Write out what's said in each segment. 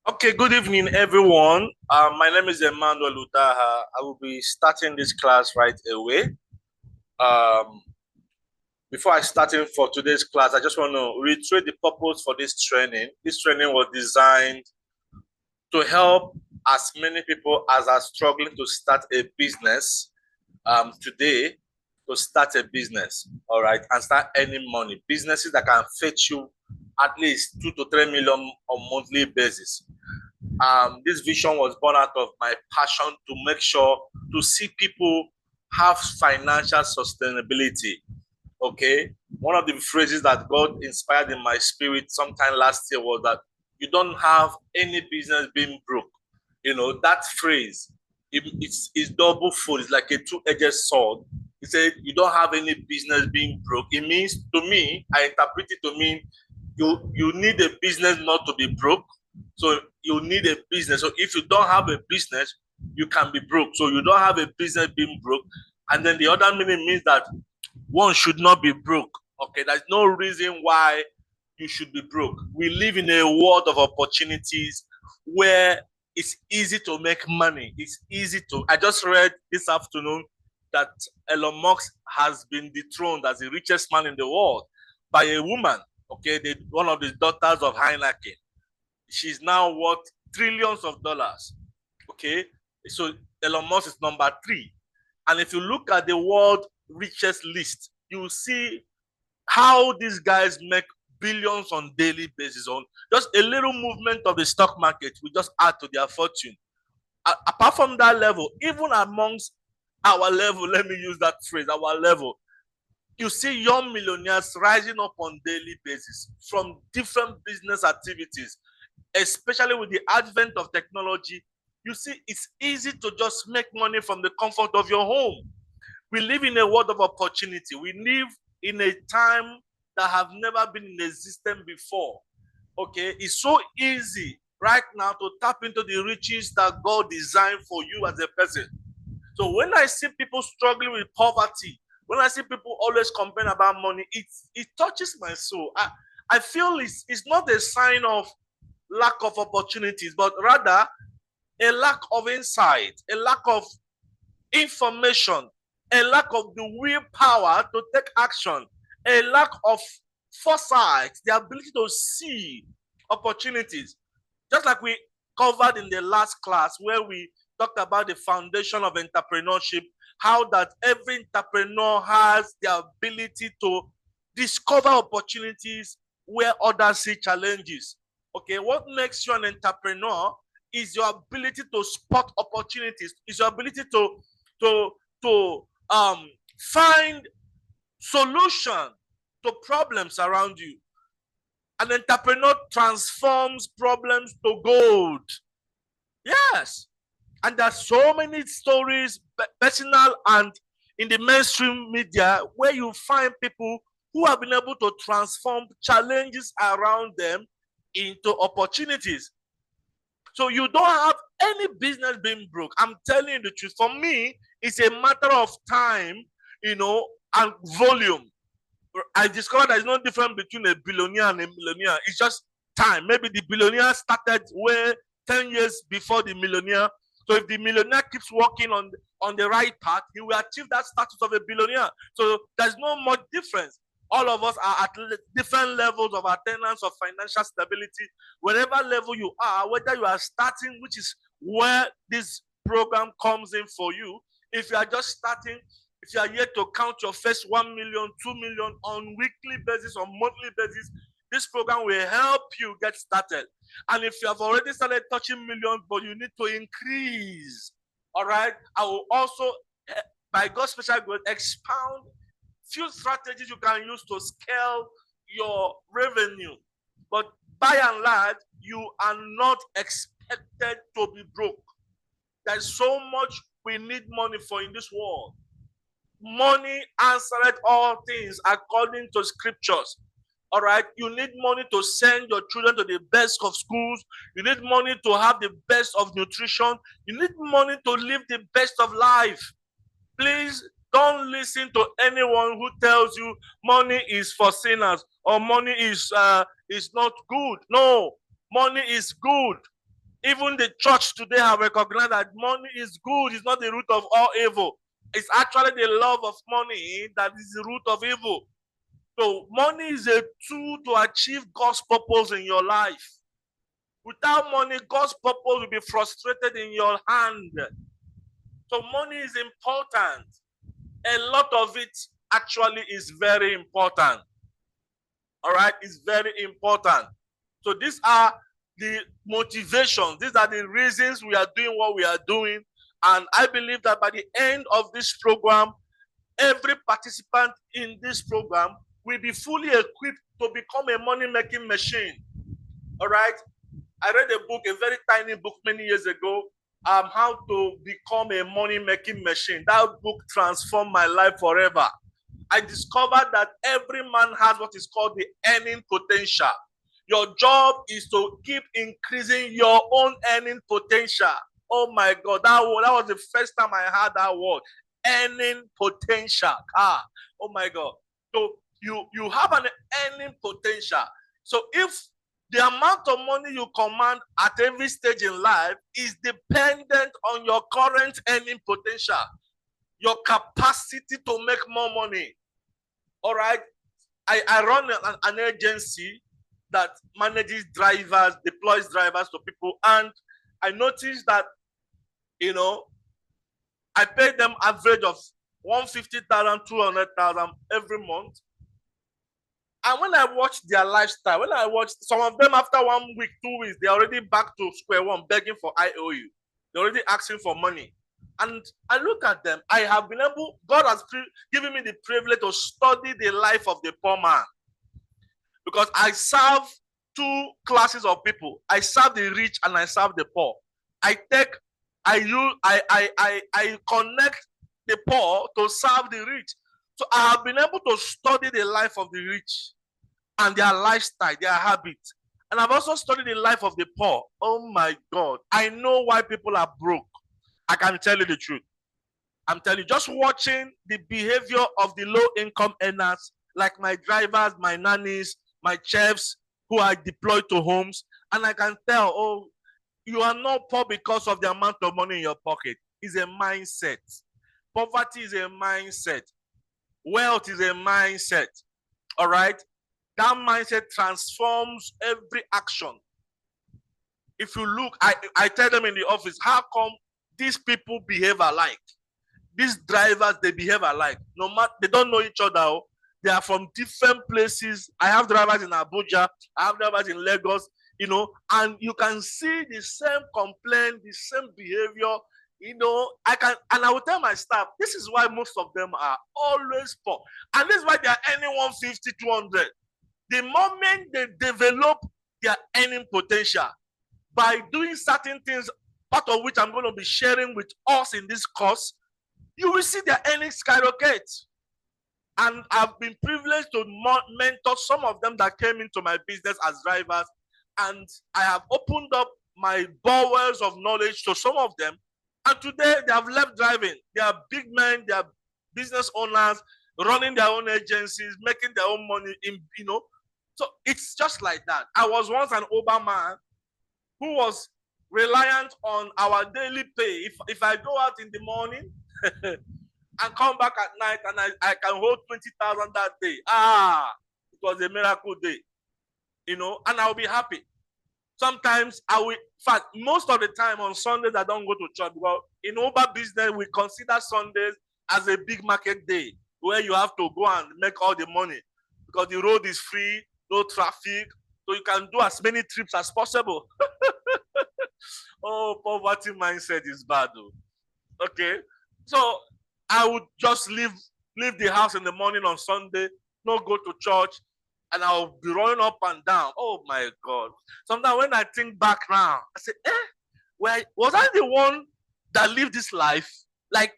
Okay, good evening, everyone. My name is Emmanuel Udaha. I will be starting this class right away. Um, Before I start in for today's class, I just want to reiterate the purpose for this training. This training was designed to help as many people as are struggling to start a business today, to start a business, all right, and start earning money. Businesses that can fetch you at least 2 to 3 million on monthly basis. This vision was born out of my passion to make sure to see people have financial sustainability. Okay, one of the phrases that God inspired in my spirit sometime last year was that you don't have any business being broke. You know that phrase. It's double fold. It's like a two-edged sword. He said you don't have any business being broke. It means to me, I interpret it to mean you need a business not to be broke. So you need a business. So if you don't have a business, you can be broke. So you don't have a business being broke. And then the other meaning means that one should not be broke. Okay, there's no reason why you should be broke. We live in a world of opportunities where it's easy to make money. It's easy to. I just read this afternoon that Elon Musk has been dethroned as the richest man in the world by a woman. Okay, one of the daughters of Heineken. She's now worth trillions of dollars. Okay, so Elon Musk is number 3. And if you look at the world richest list, you see how these guys make billions on daily basis. On just a little movement of the stock market will just add to their fortune. Apart from that level, even amongst our level, let me use that phrase, our level, you see young millionaires rising up on daily basis from different business activities, especially with the advent of technology. You see, it's easy to just make money from the comfort of your home. We live in a world of opportunity. We live in a time that have never been in existence before. Okay, it's so easy right now to tap into the riches that God designed for you as a person. So when I see people struggling with poverty, when I see people always complain about money, it touches my soul. I feel it's not a sign of lack of opportunities, but rather a lack of insight, a lack of information, a lack of the willpower to take action, a lack of foresight, the ability to see opportunities. Just like we covered in the last class where we talked about the foundation of entrepreneurship, how that every entrepreneur has the ability to discover opportunities where others see challenges. Okay, what makes you an entrepreneur is your ability to spot opportunities, is your ability to find solution to problems around you. An entrepreneur transforms problems to gold. Yes. And there's so many stories, personal and in the mainstream media, where you find people who have been able to transform challenges around them into opportunities. So you don't have any business being broke. I'm telling you the truth. For me, it's a matter of time, and volume. I discovered there's no difference between a billionaire and a millionaire. It's just time. Maybe the billionaire started way 10 years before the millionaire. So if the millionaire keeps working on the right path, he will achieve that status of a billionaire. So there's no much difference. All of us are at different levels of attainance of financial stability. Whatever level you are, whether you are starting, which is where this program comes in for you. If you are just starting, if you are yet to count your first 1 million, 2 million on weekly basis, on monthly basis, this program will help you get started. And if you have already started touching millions, but you need to increase, all right, I will also, by God's special grace, expound few strategies you can use to scale your revenue. But by and large, you are not expected to be broke. There's so much we need money for in this world. Money answereth all things according to scriptures. All right, you need money to send your children to the best of schools. You need money to have the best of nutrition. You need money to live the best of life. Please don't listen to anyone who tells you money is for sinners or money is not good. No, money is good. Even the church today have recognized that money is good. It's not the root of all evil. It's actually the love of money that is the root of evil. So money is a tool to achieve God's purpose in your life. Without money, God's purpose will be frustrated in your hand. So money is important. A lot of it actually is very important. All right, it's very important. So these are the motivations. These are the reasons we are doing what we are doing. And I believe that by the end of this program, every participant in this program will be fully equipped to become a money-making machine. All right? I read a book, a very tiny book many years ago, how to become a money-making machine. That book transformed my life forever. I discovered that every man has what is called the earning potential. Your job is to keep increasing your own earning potential. Oh my God, that was the first time I heard that word, earning potential. Oh my God. So you have an earning potential. So if the amount of money you command at every stage in life is dependent on your current earning potential, your capacity to make more money. All right. I run an agency that manages drivers, deploys drivers to people. And I noticed that, I pay them average of 150,000, 200,000 every month. And when I watch their lifestyle, when I watch some of them after 1 week, 2 weeks, they're already back to square one, begging for IOU. They're already asking for money. And I look at them, I have been able, God has given me the privilege to study the life of the poor man. Because I serve two classes of people. I serve the rich and I serve the poor. I connect the poor to serve the rich. So I have been able to study the life of the rich and their lifestyle, their habits. And I've also studied the life of the poor. Oh my God. I know why people are broke. I can tell you the truth. I'm telling you, just watching the behavior of the low-income earners, like my drivers, my nannies, my chefs who are deployed to homes, and I can tell, oh, you are not poor because of the amount of money in your pocket. It's a mindset. Poverty is a mindset. Wealth is a mindset. All right? That mindset transforms every action. If you look, I tell them in the office, how come these people behave alike? These drivers, they behave alike. No matter, they don't know each other. They are from different places. I have drivers in Abuja. I have drivers in Lagos, and you can see the same complaint, the same behavior. I will tell my staff, this is why most of them are always poor. And this is why they are earning 150, 200. The moment they develop their earning potential by doing certain things, part of which I'm going to be sharing with us in this course, you will see their earnings skyrocket. And I've been privileged to mentor some of them that came into my business as drivers. And I have opened up my bowels of knowledge to some of them. And today they have left driving. They are big men, they are business owners, running their own agencies, making their own money, So it's just like that. I was once an Uber man who was reliant on our daily pay. If I go out in the morning and come back at night and I can hold 20,000 that day, it was a miracle day, and I'll be happy. Sometimes in fact, most of the time on Sundays, I don't go to church because in Uber business, we consider Sundays as a big market day where you have to go and make all the money because the road is free, no traffic, so you can do as many trips as possible. Oh, poverty mindset is bad, though. Okay, so I would just leave the house in the morning on Sunday, not go to church, and I'll be running up and down. Oh my God! Sometimes when I think back now, I say, was I the one that lived this life? Like,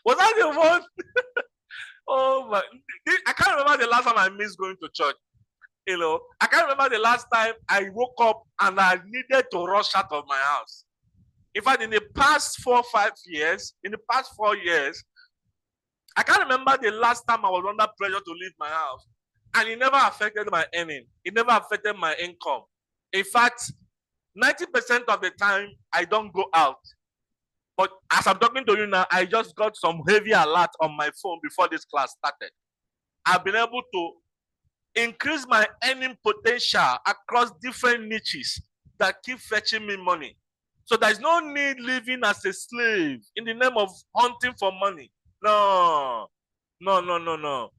was I the one? Oh my! I can't remember the last time I missed going to church. I can't remember the last time I woke up and I needed to rush out of my house. In fact, in the past 4 or 5 years, I can't remember the last time I was under pressure to leave my house. And it never affected my earning. It never affected my income. In fact, 90% of the time, I don't go out. But as I'm talking to you now, I just got some heavy alert on my phone before this class started. I've been able to increase my earning potential across different niches that keep fetching me money. So there's no need living as a slave in the name of hunting for money. No, no, no, no, no.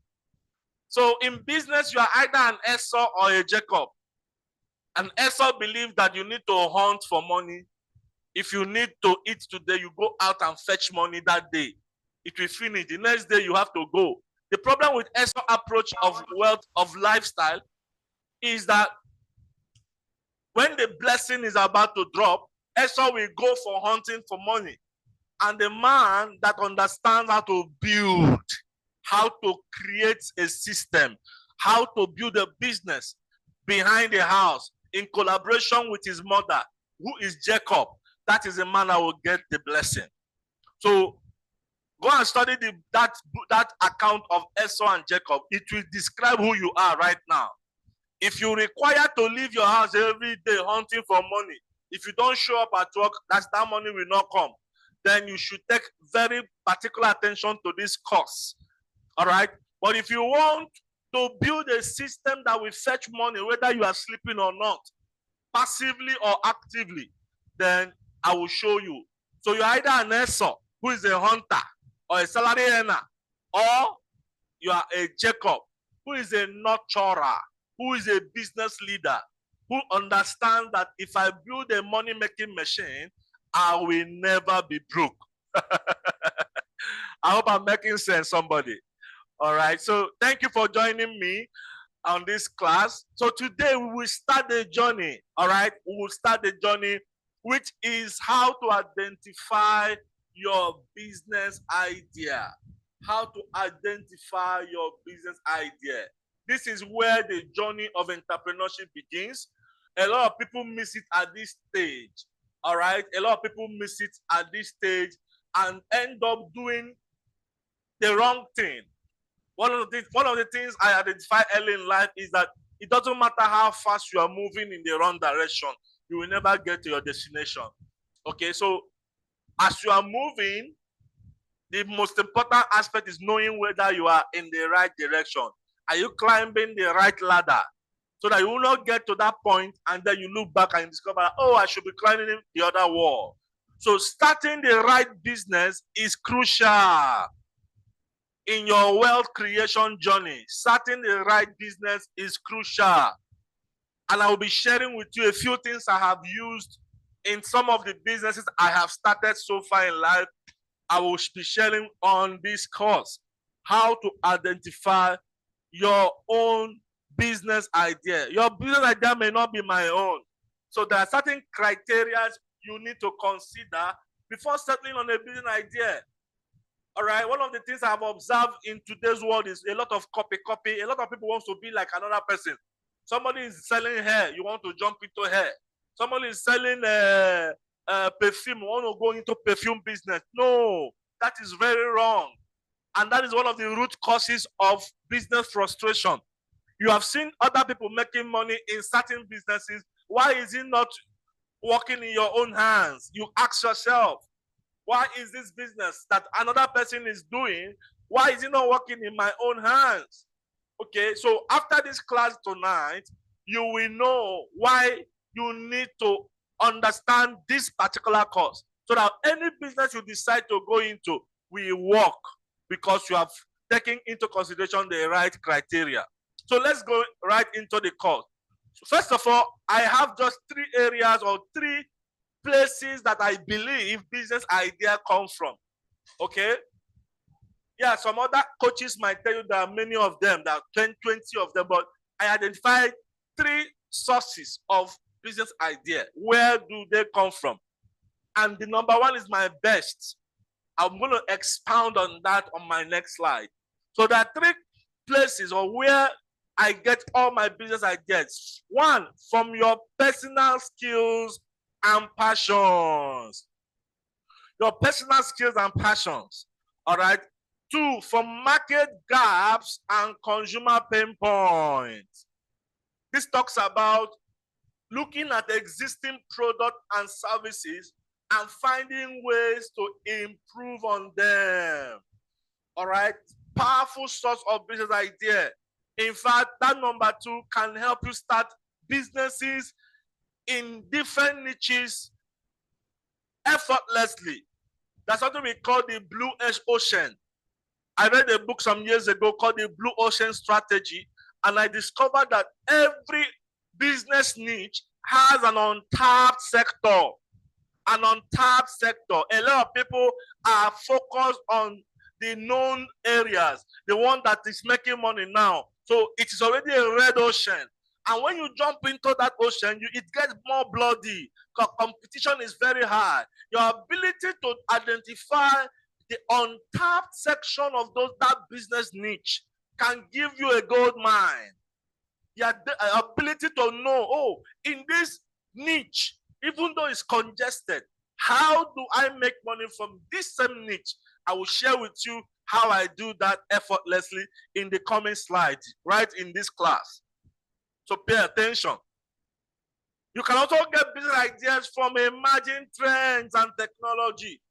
So in business, you are either an Esau or a Jacob. An Esau believes that you need to hunt for money. If you need to eat today, you go out and fetch money that day. It will finish. The next day, you have to go. The problem with Esau approach of wealth, of lifestyle, is that when the blessing is about to drop, Esau will go for hunting for money. And the man that understands how to build, how to create a system, how to build a business behind the house in collaboration with his mother, who is Jacob, that is the man that will get the blessing. So go and study that account of Esau and Jacob. It will describe who you are right now. If you require to leave your house every day hunting for money, if you don't show up at work, that money will not come. Then you should take very particular attention to this course. All right? But if you want to build a system that will fetch money, whether you are sleeping or not, passively or actively, then I will show you. So you're either an Esau, who is a hunter, or a salary earner, or you are a Jacob, who is a nurturer, who is a business leader, who understands that if I build a money-making machine, I will never be broke. I hope I'm making sense, somebody. All right. So thank you for joining me on this class. So today we will start the journey. All right. We will start the journey, which is how to identify your business idea. How to identify your business idea. This is where the journey of entrepreneurship begins. A lot of people miss it at this stage. All right. A lot of people miss it at this stage and end up doing the wrong thing. One of the things I identify early in life is that it doesn't matter how fast you are moving in the wrong direction, you will never get to your destination. Okay, so as you are moving, the most important aspect is knowing whether you are in the right direction. Are you climbing the right ladder? So that you will not get to that point and then you look back and discover, oh, I should be climbing the other wall. So starting the right business is crucial in your wealth creation journey. Starting the right business is crucial. And I will be sharing with you a few things I have used in some of the businesses I have started so far in life. I will be sharing on this course how to identify your own business idea. Your business idea may not be my own. So there are certain criteria you need to consider before settling on a business idea. All right. One of the things I've observed in today's world is a lot of copy. A lot of people want to be like another person. Somebody is selling hair, you want to jump into hair. Somebody is selling perfume, you want to go into perfume business. No, that is very wrong. And that is one of the root causes of business frustration. You have seen other people making money in certain businesses. Why is it not working in your own hands? You ask yourself, why is this business that another person is doing, why is it not working in my own hands? Okay, so after this class tonight, you will know why you need to understand this particular course so that any business you decide to go into will work because you have taken into consideration the right criteria. So let's go right into the course. So first of all, I have just 3 areas or 3 places that I believe business idea comes from. Okay? Yeah, some other coaches might tell you there are many of them, there are 20 of them, but I identified 3 sources of business idea. Where do they come from? And the number 1 is my best. I'm going to expound on that on my next slide. So there are 3 places or where I get all my business ideas. 1, from your personal skills and passions. Your personal skills and passions. All right. 2, from market gaps and consumer pain points. This talks about looking at existing product and services and finding ways to improve on them. All right, powerful source of business idea. In fact, that number 2 can help you start businesses in different niches effortlessly. That's something we call the blue ocean. I read a book some years ago called the Blue Ocean Strategy, and I discovered that every business niche has an untapped sector. An untapped sector. A lot of people are focused on the known areas, the one that is making money now. So it is already a red ocean. And when you jump into that ocean, it gets more bloody. Competition is very high. Your ability to identify the untapped section of that business niche can give you a gold mine. Your ability to know, oh, in this niche, even though it's congested, how do I make money from this same niche? I will share with you how I do that effortlessly in the coming slides, right in this class. So pay attention. You can also get business ideas from emerging trends and technology.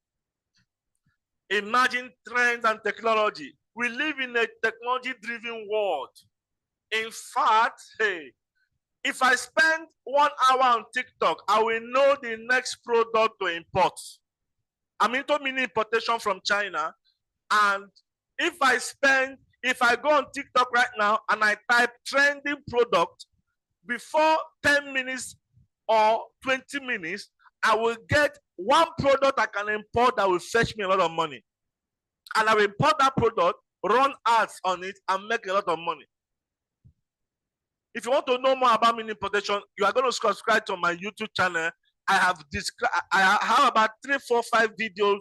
Emerging trends and technology. We live in a technology-driven world. In fact, hey, if I spend 1 hour on TikTok, I will know the next product to import. I'm into mini importation from China. And if I go on TikTok right now and I type trending product, before 10 minutes or 20 minutes, I will get one product I can import that will fetch me a lot of money. And I will import that product, run ads on it, and make a lot of money. If you want to know more about mini importation, you are going to subscribe to my YouTube channel. I have about 3, 4, 5 videos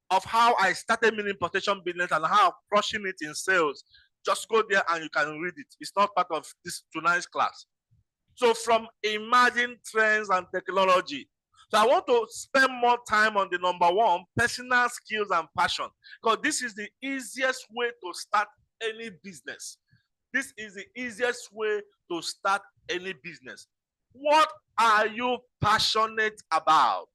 of how I started mini importation business and how I'm crushing it in sales. Just go there and you can read it. It's not part of this tonight's class. So from emerging trends and technology. So I want to spend more time on the number 1, personal skills and passion. Because this is the easiest way to start any business. This is the easiest way to start any business. What are you passionate about?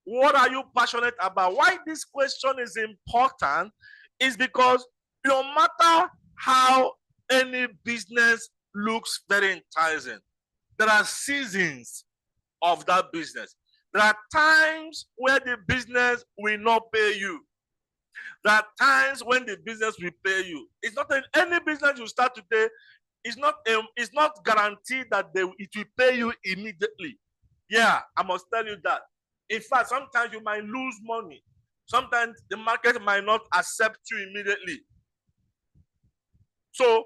What are you passionate about? Why this question is important is because no matter how any business looks very enticing, there are seasons of that business. There are times where the business will not pay you. There are times when the business will pay you. It's not any business you start today. It's not guaranteed that it will pay you immediately. Yeah, I must tell you that. In fact, sometimes you might lose money. Sometimes the market might not accept you immediately. So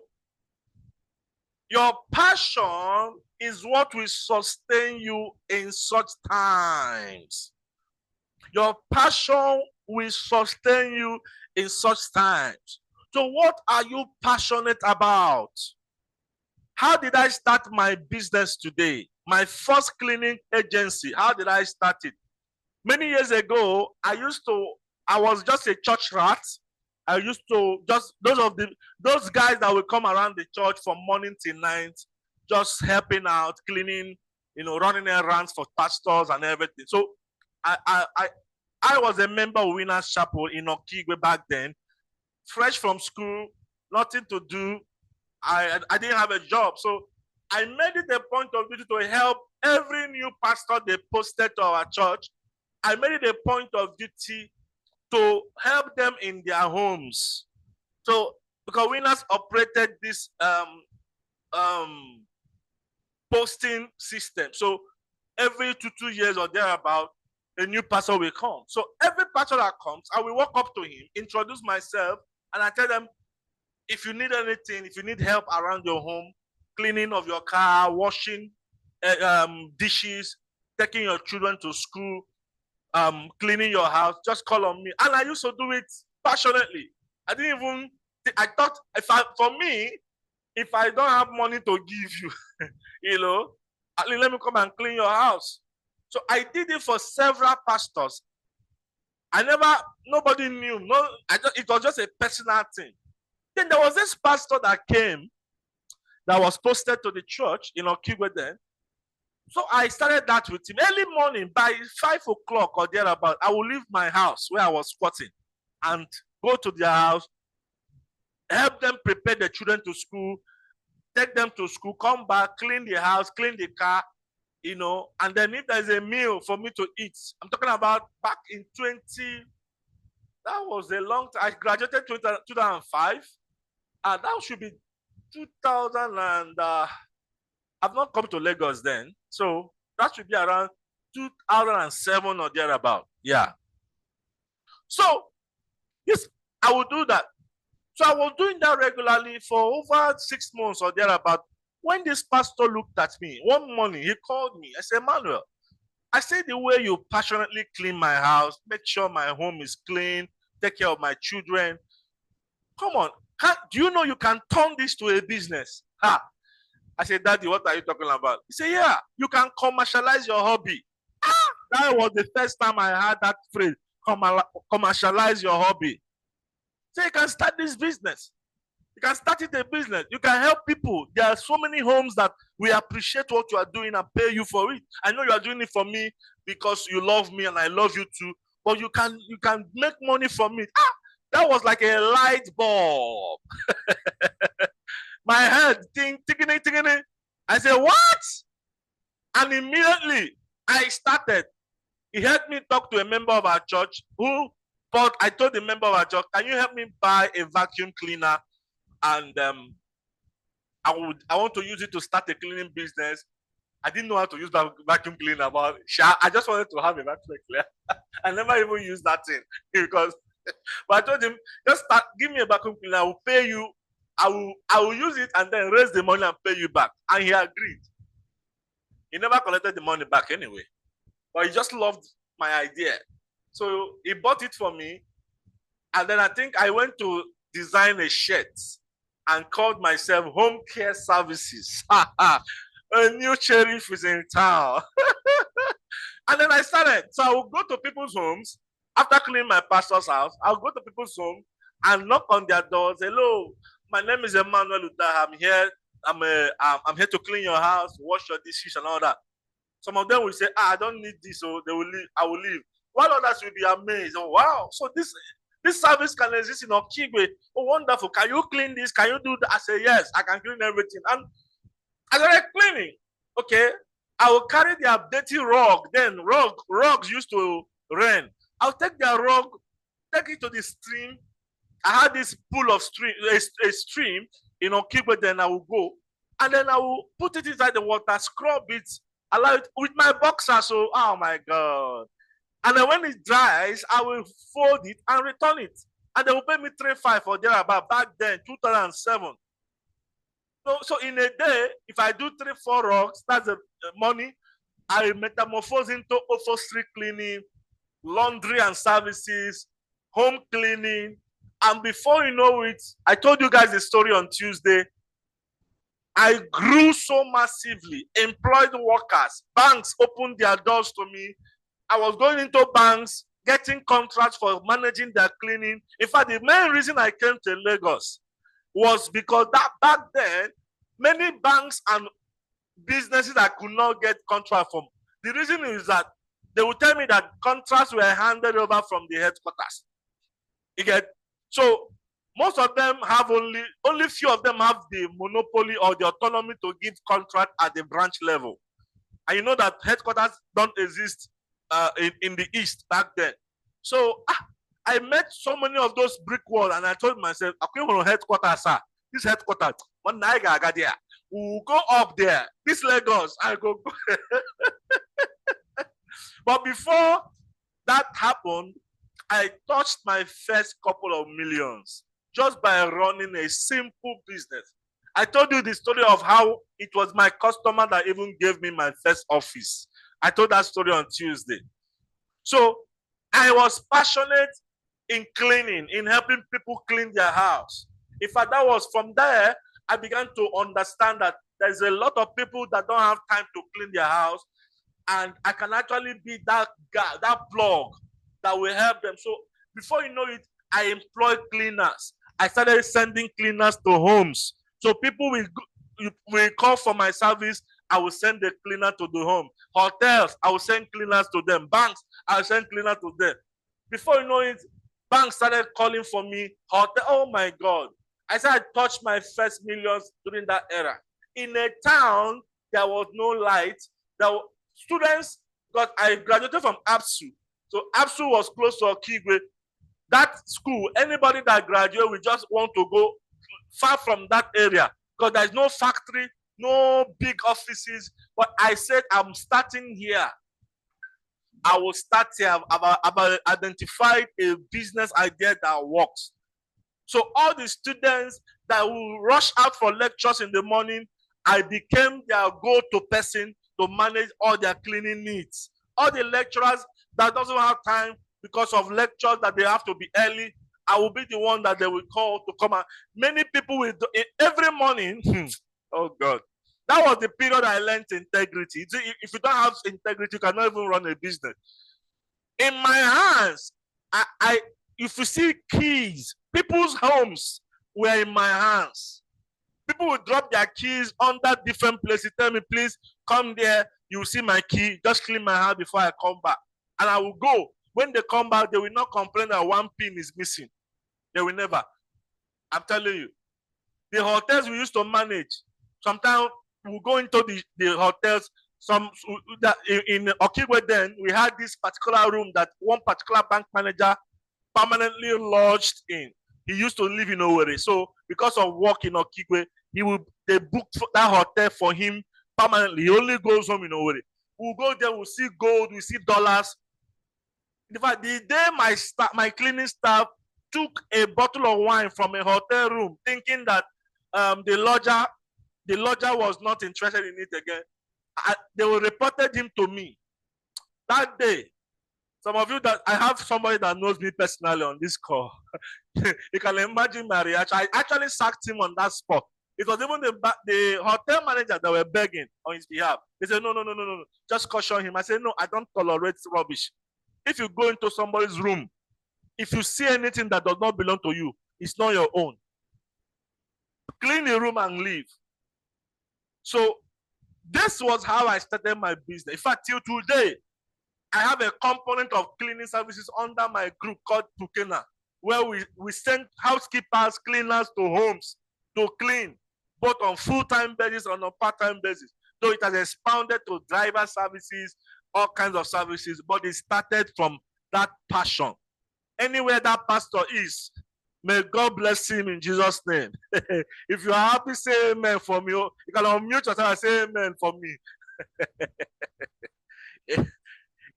your passion is what will sustain you in such times. Your passion will sustain you in such times. So what are you passionate about? How did I start my business today? My first cleaning agency, how did I start it? Many years ago, I was just a church rat. I used to those guys that will come around the church from morning till night, just helping out, cleaning, running errands for pastors and everything. So I was a member of Winners Chapel in Okigwe back then, fresh from school, nothing to do. I didn't have a job. So I made it a point of duty to help every new pastor they posted to our church. I made it a point of duty to help them in their homes. So because Winners operated this posting system. So every 2 years or thereabout, a new pastor will come. So every pastor that comes, I will walk up to him, introduce myself, and I tell them, if you need anything, if you need help around your home, cleaning of your car, washing dishes, taking your children to school, cleaning your house, just call on me. And I used to do it passionately. I thought for me, if I don't have money to give you, at least let me come and clean your house. So I did it for several pastors. Nobody knew. It was just a personal thing. Then there was this pastor that came. that was posted to the church in Okigwe then. So I started that with him. Early morning, by 5 o'clock or thereabout, I will leave my house where I was squatting and go to their house, help them prepare the children to school, take them to school, come back, clean the house, clean the car, and then if there's a meal for me to eat, I'm talking about back in 20, that was a long time. I graduated 2005, and that should be 2000 and I've not come to Lagos then, so that should be around 2007 or thereabout. Yeah. So yes, I will do that. So I was doing that regularly for over 6 months or thereabout. When this pastor looked at me one morning, he called me. I said, Manuel, I said, the way you passionately clean my house, make sure my home is clean, take care of my children. Come on, do you know you can turn this to a business? Ha! I said, Daddy, what are you talking about? He said, yeah, you can commercialize your hobby. That was the first time I heard that phrase, commercialize your hobby. So you can start this business. You can start it a business. You can help people. There are so many homes that we appreciate what you are doing and pay you for it. I know you are doing it for me because you love me and I love you too. But you can make money from it. That was like a light bulb. My head, ticking. I said, what? And immediately I started. He helped me talk to a member of our church but I told the member of our church, can you help me buy a vacuum cleaner? And I want to use it to start a cleaning business. I didn't know how to use that vacuum cleaner, but I just wanted to have a vacuum cleaner. I never even used that thing because. But I told him, just give me a vacuum cleaner. I will pay you. I will use it and then raise the money and pay you back. And he agreed. He never collected the money back anyway, but he just loved my idea. So he bought it for me, and then I think I went to design a shirt and called myself Home Care Services. A new sheriff is in town. And then I started. So I will go to people's homes after cleaning my pastor's house. I'll go to people's home and knock on their doors. Hello, my name is Emmanuel Luta. I'm here. I'm here to clean your house, wash your dishes, and all that. Some of them will say, I don't need this, so they will leave. I will leave. While others will be amazed. Oh, wow. So this service can exist in Okigwe. Oh, wonderful. Can you clean this? Can you do that? I say, yes, I can clean everything. And I started cleaning. Okay. I will carry their dirty rug. Then rugs used to rain. I'll take their rug, take it to the stream. I had this pool of stream, a stream in Okigwe. Then I will go. And then I will put it inside the water, scrub it, allow it with my boxer. So, oh my God. And then when it dries, I will fold it and return it. And they will pay me 3,500 or thereabout back then, 2007. So in a day, if I do 3-4 rugs, that's the money. I metamorphose into upholstery cleaning, laundry and services, home cleaning. And before you know it, I told you guys the story on Tuesday. I grew so massively, employed workers, banks opened their doors to me. I was going into banks, getting contracts for managing their cleaning. In fact, the main reason I came to Lagos was because that back then, many banks and businesses I could not get contract from. The reason is that they would tell me that contracts were handed over from the headquarters. You get? So most of them have only few of them have the monopoly or the autonomy to give contract at the branch level. And you know that headquarters don't exist in the East back then. So I met so many of those brick walls, and I told myself, I came from headquarters, sir. This headquarters, one night I got there. We'll go up there. This Lagos, I go. But before that happened, I touched my first couple of millions just by running a simple business. I told you the story of how it was my customer that even gave me my first office. I told that story on Tuesday. So I was passionate in cleaning, in helping people clean their house. In fact, that was from there, I began to understand that there's a lot of people that don't have time to clean their house. And I can actually be that guy, that plug that will help them. So before you know it, I employed cleaners. I started sending cleaners to homes. So people will we call for my service, I will send the cleaner to the home. Hotels, I will send cleaners to them. Banks, I will send cleaners to them. Before you know it, banks started calling for me. Hotel, oh my God. I said I touched my first millions during that era. In a town, there was no light. Students I graduated from ABSU. So ABSU was close to Okigwe. That school, anybody that graduated, we just want to go far from that area because there's no factory, no big offices. But I said, I'm starting here. I will start here. I've identified a business idea that works. So all the students that will rush out for lectures in the morning, I became their go-to person to manage all their cleaning needs. All the lecturers that doesn't have time because of lectures that they have to be early, I will be the one that they will call to come out. Many people will do every morning. Oh God. That was the period I learned integrity. If you don't have integrity, you cannot even run a business. In my hands, if you see keys, people's homes were in my hands. People would drop their keys under different places. Tell me, please come there. You will see my key. Just clean my house before I come back. And I will go. When they come back, they will not complain that one pin is missing. They will never. I'm telling you. The hotels we used to manage, sometimes we go into the hotels. In Okigwe then, we had this particular room that one particular bank manager permanently lodged in. He used to live in Owerri. So because of work in Okigwe, they booked that hotel for him permanently. He only goes home in Owerri. We'll go there, we'll see gold, we see dollars. In fact, the day my cleaning staff took a bottle of wine from a hotel room, thinking that the lodger was not interested in it again, they reported him to me. That day, some of you that I have somebody that knows me personally on this call. You can imagine my reaction. I actually sacked him on that spot. It was even the hotel manager that were begging on his behalf. They said, no. Just caution him. I said, no, I don't tolerate rubbish. If you go into somebody's room, if you see anything that does not belong to you, it's not your own. Clean the room and leave. So this was how I started my business. In fact, till today, I have a component of cleaning services under my group called Pukena, where we send housekeepers, cleaners to homes to clean, both on full-time basis and on part-time basis. So it has expanded to driver services, all kinds of services, but it started from that passion. Anywhere that pastor is, may God bless him in Jesus' name. If you are happy, say amen for me. You can unmute yourself and say amen for me.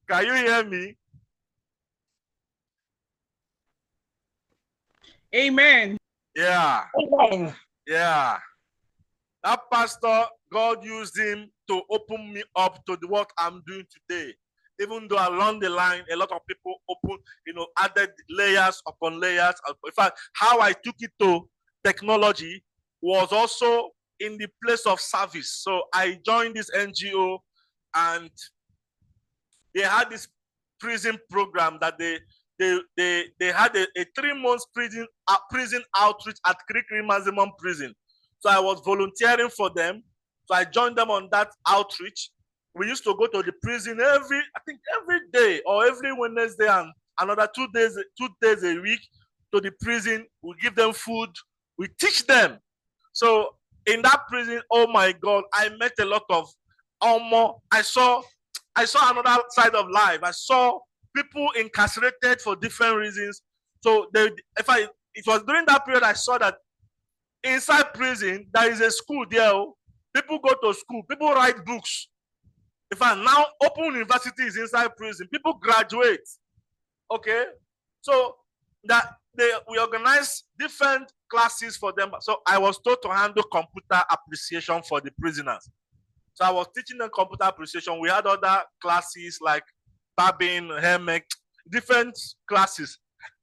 Can you hear me? Amen. Yeah. Amen. Yeah. That pastor, God used him to open me up to the work I'm doing today. Even though along the line, a lot of people added layers upon layers. In fact, how I took it to technology was also in the place of service. So I joined this NGO, and they had this prison program that they had a 3 months prison outreach at Kirikiri Maximum Prison. So I was volunteering for them. So I joined them on that outreach. We used to go to the prison every day or every Wednesday and another 2 days a week to the prison. We give them food. We teach them. So in that prison, oh my God, I met a lot of I saw another side of life. I saw people incarcerated for different reasons. So it was during that period I saw that inside prison, there is a school there. People go to school. People write books. In fact, now Open University is inside prison. People graduate. Okay? So that we organize different classes for them. So I was told to handle computer appreciation for the prisoners. So I was teaching them computer appreciation. We had other classes like Babin, Hermec, different classes.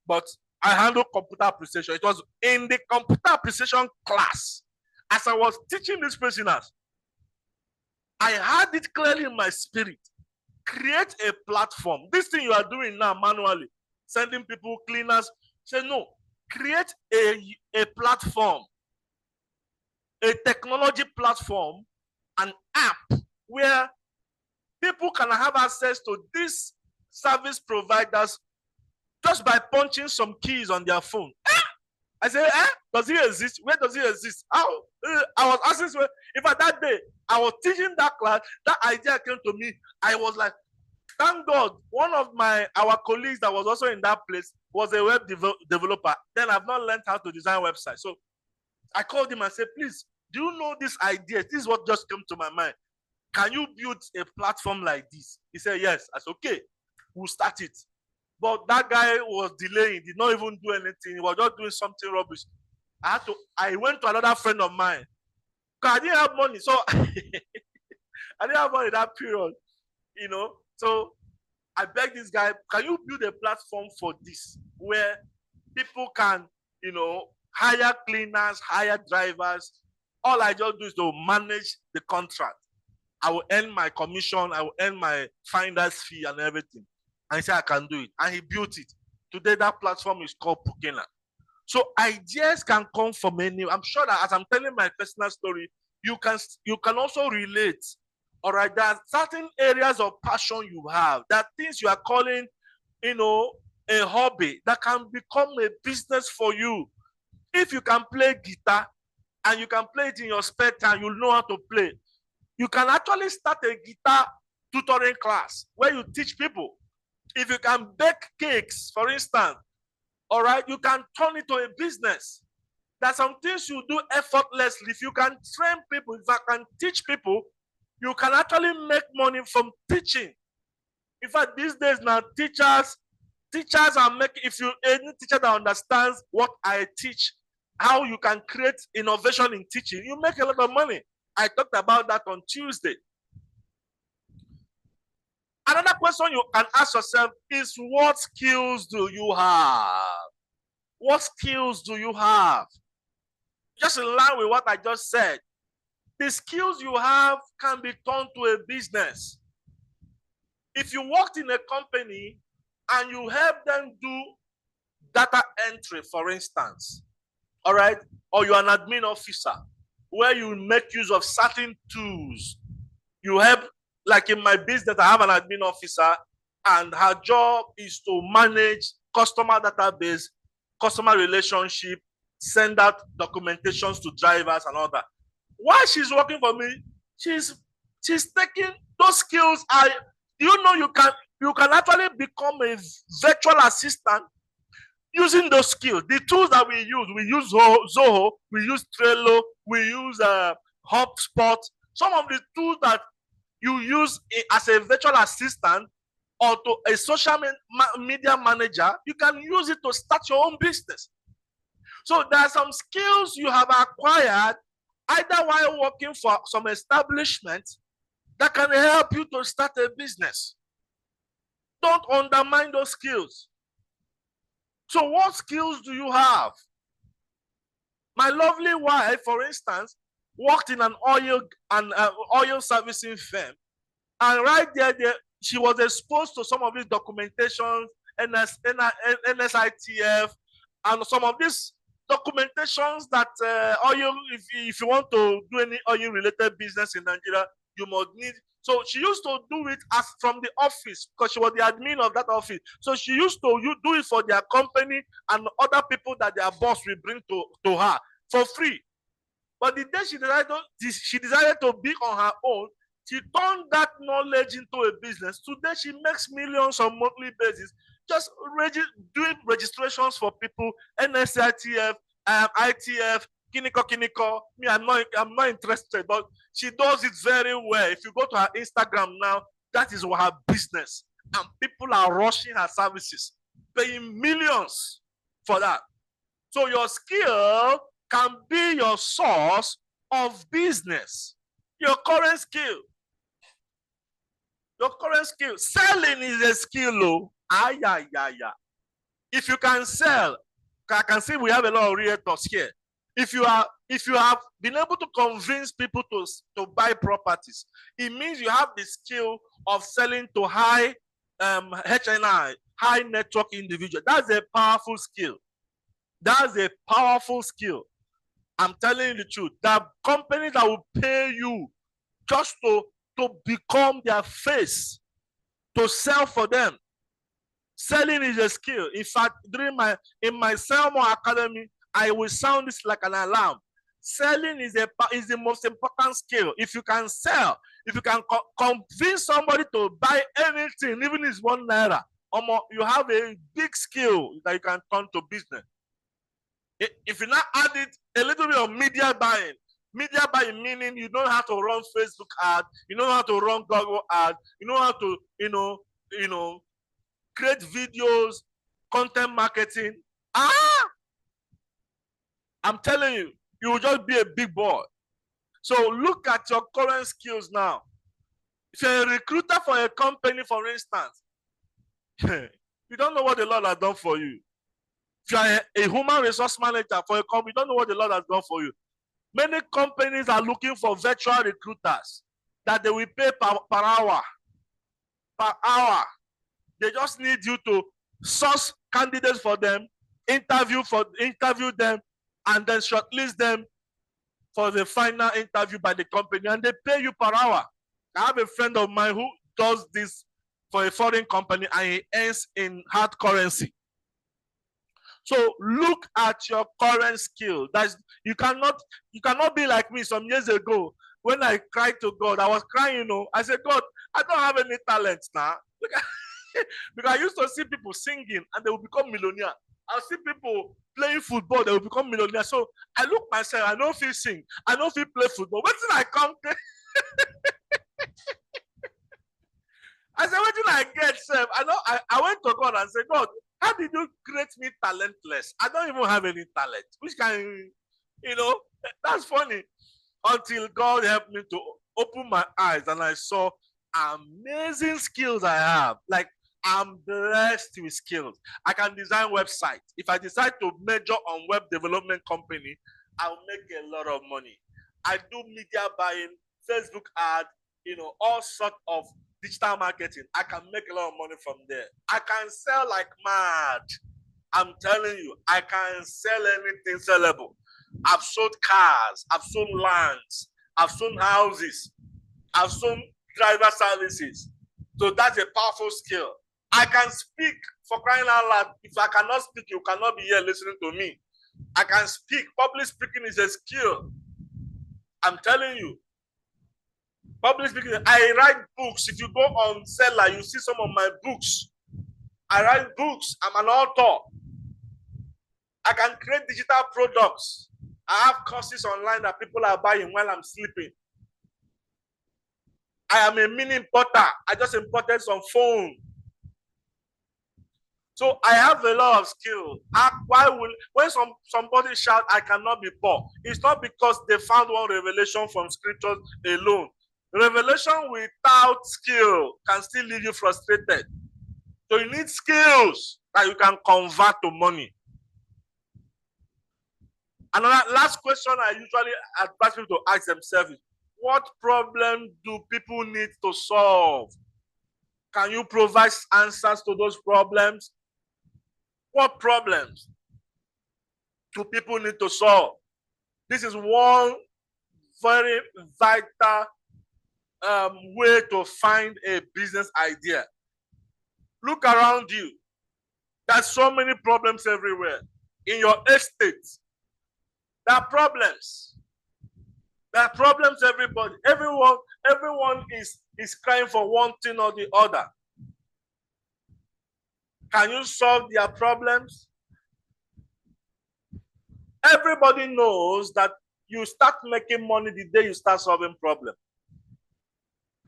But I handled computer appreciation. It was in the computer appreciation class. As I was teaching these prisoners, I had it clearly in my spirit. Create a platform. This thing you are doing now manually, sending people cleaners. Say no. Create a platform. a technology platform, an app where people can have access to these service providers just by punching some keys on their phone. I say, does it exist? Where does it exist? How? I was asking, if at that day I was teaching that class, that idea came to me. I was like, thank God, one of our colleagues that was also in that place was a web developer. Then I've not learned how to design websites. So I called him and said, please, do you know this idea? This is what just came to my mind. Can you build a platform like this? He said, yes. I said, okay, we'll start it. But that guy was delaying, did not even do anything. He was just doing something rubbish. I went to another friend of mine. Because I didn't have money. So I didn't have money that period. So I begged this guy, can you build a platform for this where people can, hire cleaners, hire drivers. All I just do is to manage the contract. I will earn my commission, I will earn my finder's fee and everything. And he said, I can do it. And he built it. Today, that platform is called Pukena. So ideas can come from any. I'm sure that as I'm telling my personal story, you can also relate. All right, there are certain areas of passion you have. There are things you are calling, a hobby that can become a business for you. If you can play guitar and you can play it in your spare time, you'll know how to play. You can actually start a guitar tutoring class where you teach people. If you can bake cakes, for instance, all right, you can turn it to a business. There's some things you do effortlessly. If you can train people, if I can teach people, you can actually make money from teaching. In fact, these days now, teachers are making, if you any teacher that understands what I teach, how you can create innovation in teaching, you make a lot of money. I talked about that on Tuesday. Another question you can ask yourself is, what skills do you have? What skills do you have? Just in line with what I just said, the skills you have can be turned to a business. If you worked in a company and you help them do data entry, for instance, all right, or you're an admin officer where you make use of certain tools, you help, like in my business, I have an admin officer and her job is to manage customer database, customer relationship, send out documentations to drivers and all that. While she's working for me, she's taking those skills. You can actually become a virtual assistant using those skills. The tools that we use Zoho, we use Trello, we use HubSpot. Some of the tools that you use as a virtual assistant or to a social media manager, you can use it to start your own business. So there are some skills you have acquired either while working for some establishment that can help you to start a business. Don't undermine those skills. So what skills do you have? My lovely wife, for instance, worked in an oil servicing firm. And right there, she was exposed to some of these documentations, NSITF, and some of these documentations that oil, if you want to do any oil-related business in Nigeria, you must need. So she used to do it as from the office because she was the admin of that office. So she used to do it for their company and other people that their boss will bring to her for free. But the day she decided to be on her own, she turned that knowledge into a business. Today, she makes millions on a monthly basis, just doing registrations for people, NSITF, ITF, Kiniko. Me, I'm not interested, but she does it very well. If you go to her Instagram now, that is her business. And people are rushing her services, paying millions for that. So your skill can be your source of business. Your current skill. Selling is a skill. If you can sell, I can see we have a lot of realtors here. If you have been able to convince people to buy properties, it means you have the skill of selling to high HNI, high network individual. That's a powerful skill. I'm telling you the truth. There are companies that will pay you just to become their face, to sell for them. Selling is a skill. In fact, in my Salmon Academy, I will sound this like an alarm. Selling is the most important skill. If you can sell, if you can convince somebody to buy anything, even if it's ₦1, you have a big skill that you can turn to business. If you now add it a little bit of media buying meaning you know how to run Facebook ad, you know how to run Google ad, you know how to create videos, content marketing. I'm telling you, you will just be a big boy. So look at your current skills now. If you're a recruiter for a company, for instance, you don't know what the Lord has done for you. If you are a human resource manager for a company, you don't know what the Lord has done for you. Many companies are looking for virtual recruiters that they will pay per hour. Per hour. They just need you to source candidates for them, interview them, and then shortlist them for the final interview by the company, and they pay you per hour. I have a friend of mine who does this for a foreign company, and he earns in hard currency. So look at your current skill. You cannot be like me some years ago when I cried to God. I was crying, I said, God, I don't have any talent now. Because I used to see people singing and they will become millionaire. I see people playing football, they will become millionaire. So I look myself, I know if you sing, I know if you play football. What did I come to? I said, what did I get, Seth? I went to God and said, God, how did you create me talentless? I don't even have any talent. Which can, that's funny. Until God helped me to open my eyes and I saw amazing skills I have. Like, I'm blessed with skills. I can design websites. If I decide to major on web development company, I'll make a lot of money. I do media buying, Facebook ad, all sort of digital marketing. I can make a lot of money from there. I can sell like mad. I'm telling you, I can sell anything sellable. I've sold cars, I've sold lands, I've sold houses, I've sold driver services. So that's a powerful skill. I can speak, for crying out loud. If I cannot speak, you cannot be here listening to me. I can speak. Public speaking is a skill. I'm telling you. Public speaking, I write books. If you go on Seller, you see some of my books. I write books. I'm an author. I can create digital products. I have courses online that people are buying while I'm sleeping. I am a mini importer. I just imported some phone. So I have a lot of skill. When somebody shout, I cannot be poor, it's not because they found one revelation from scriptures alone. Revelation without skill can still leave you frustrated. So you need skills that you can convert to money. Another last question I usually advise people to ask themselves is, what problem do people need to solve? Can you provide answers to those problems? What problems do people need to solve? This is one very vital way to find a business idea. Look around you. There's so many problems everywhere. In your estate, there are problems. There are problems everybody. Everyone is crying for one thing or the other. Can you solve their problems? Everybody knows that you start making money the day you start solving problems.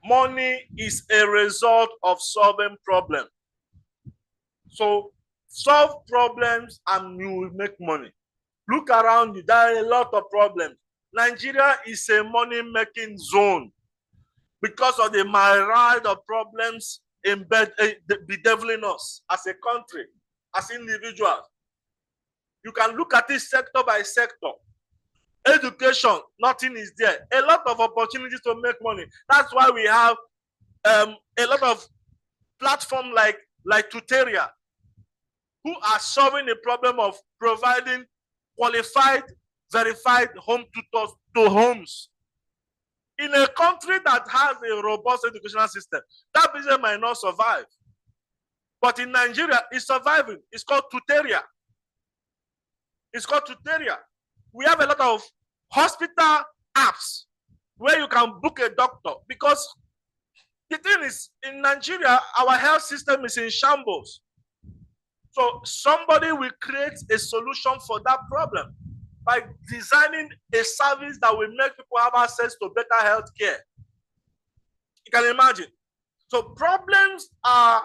Money is a result of solving problems. So solve problems and you will make money. Look around you, there are a lot of problems. Nigeria is a money-making zone because of the myriad of problems bedeviling us as a country, as individuals. You can look at it sector by sector. Education, nothing is there. A lot of opportunities to make money. That's why we have a lot of platforms like Tutoria, who are solving the problem of providing qualified verified home tutors to homes. In a country that has a robust educational system, that business might not survive. But in Nigeria, it's surviving. It's called tutoria. It's called tutoria. We have a lot of hospital apps where you can book a doctor, because the thing is, in Nigeria, our health system is in shambles. So somebody will create a solution for that problem by designing a service that will make people have access to better health care. You can imagine. So problems are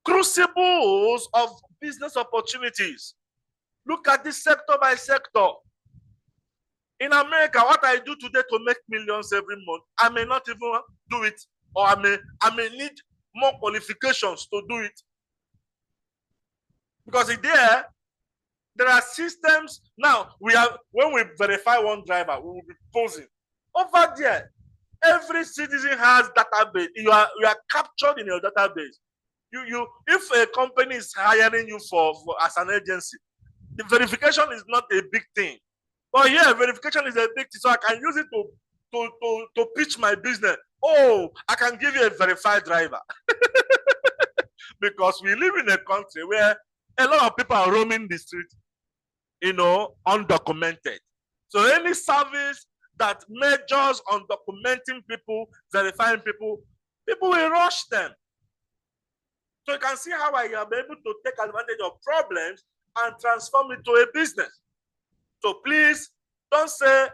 crucibles of business opportunities. Look at this sector by sector. In America, what I do today to make millions every month, I may not even do it, or I may need more qualifications to do it. Because there are systems. Now, when we verify one driver, we will be posing. Over there, every citizen has database. You are captured in your database. If a company is hiring you for as an agency, the verification is not a big thing. But here, verification is a big thing, so I can use it to pitch my business. Oh, I can give you a verified driver. Because we live in a country where a lot of people are roaming the street, undocumented. So any service that majors on documenting people, verifying people will rush them. So you can see how I am able to take advantage of problems and transform it to a business. So please don't say,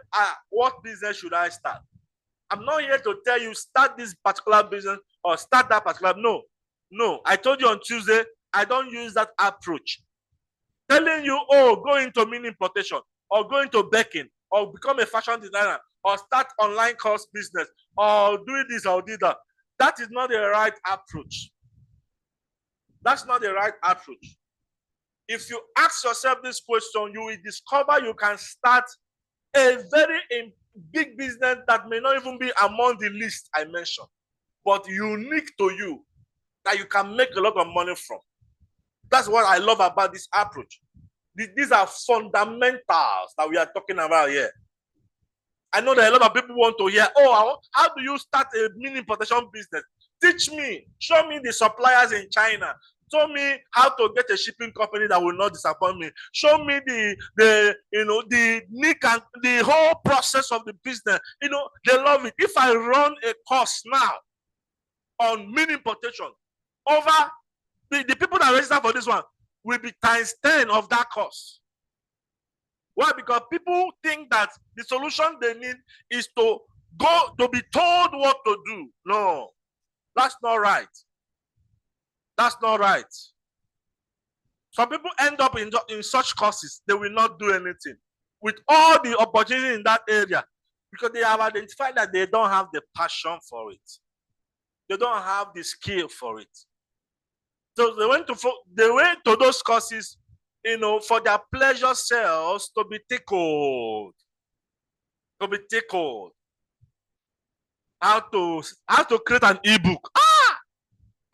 what business should I start? I'm not here to tell you start this particular business or start that particular. No. I told you on Tuesday, I don't use that approach. Telling you, go into mini importation, or go into baking, or become a fashion designer, or start online course business, or do this or do that. That is not the right approach. That's not the right approach. If you ask yourself this question, you will discover you can start a very big business that may not even be among the list I mentioned, but unique to you, that you can make a lot of money from. That's what I love about this approach. These are fundamentals that we are talking about here. I know that a lot of people want to hear, how do you start a mini importation business? Teach me. Show me the suppliers in China. Show me how to get a shipping company that will not disappoint me. Show me the nick and the whole process of the business. They love it. If I run a course now on mini importation, over the people that register for this one will be times 10 of that cost. Why? Because people think that the solution they need is to be told what to do. No, that's not right. That's not right. Some people end up in such courses, they will not do anything with all the opportunity in that area, because they have identified that they don't have the passion for it. They don't have the skill for it. So they went to those courses, for their pleasure cells to be tickled. To be tickled. How to create an ebook.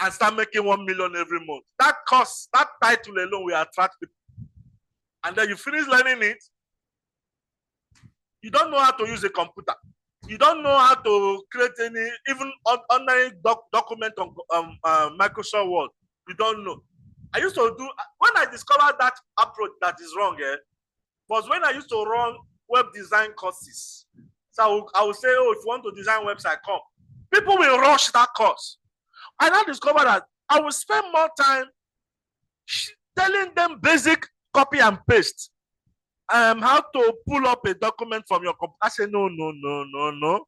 And start making 1 million every month. That cost, that title alone will attract people. And then you finish learning it. You don't know how to use a computer. You don't know how to create even ordinary document on Microsoft Word. You don't know. I used to do, when I discovered that approach that is wrong, was when I used to run web design courses. So I would say, if you want to design a website, come. People will rush that course. I now discovered that I will spend more time telling them basic copy and paste. How to pull up a document from your computer. I say, no.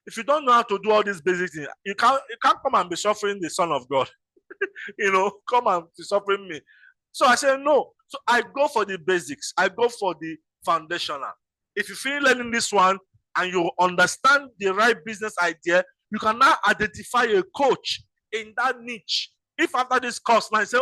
If you don't know how to do all these basic things, you can't come and be suffering the Son of God. Come and be suffering me. So I say, no. So I go for the basics. I go for the foundational. If you feel learning this one and you understand the right business idea, you can now identify a coach in that niche. If after this course now you say,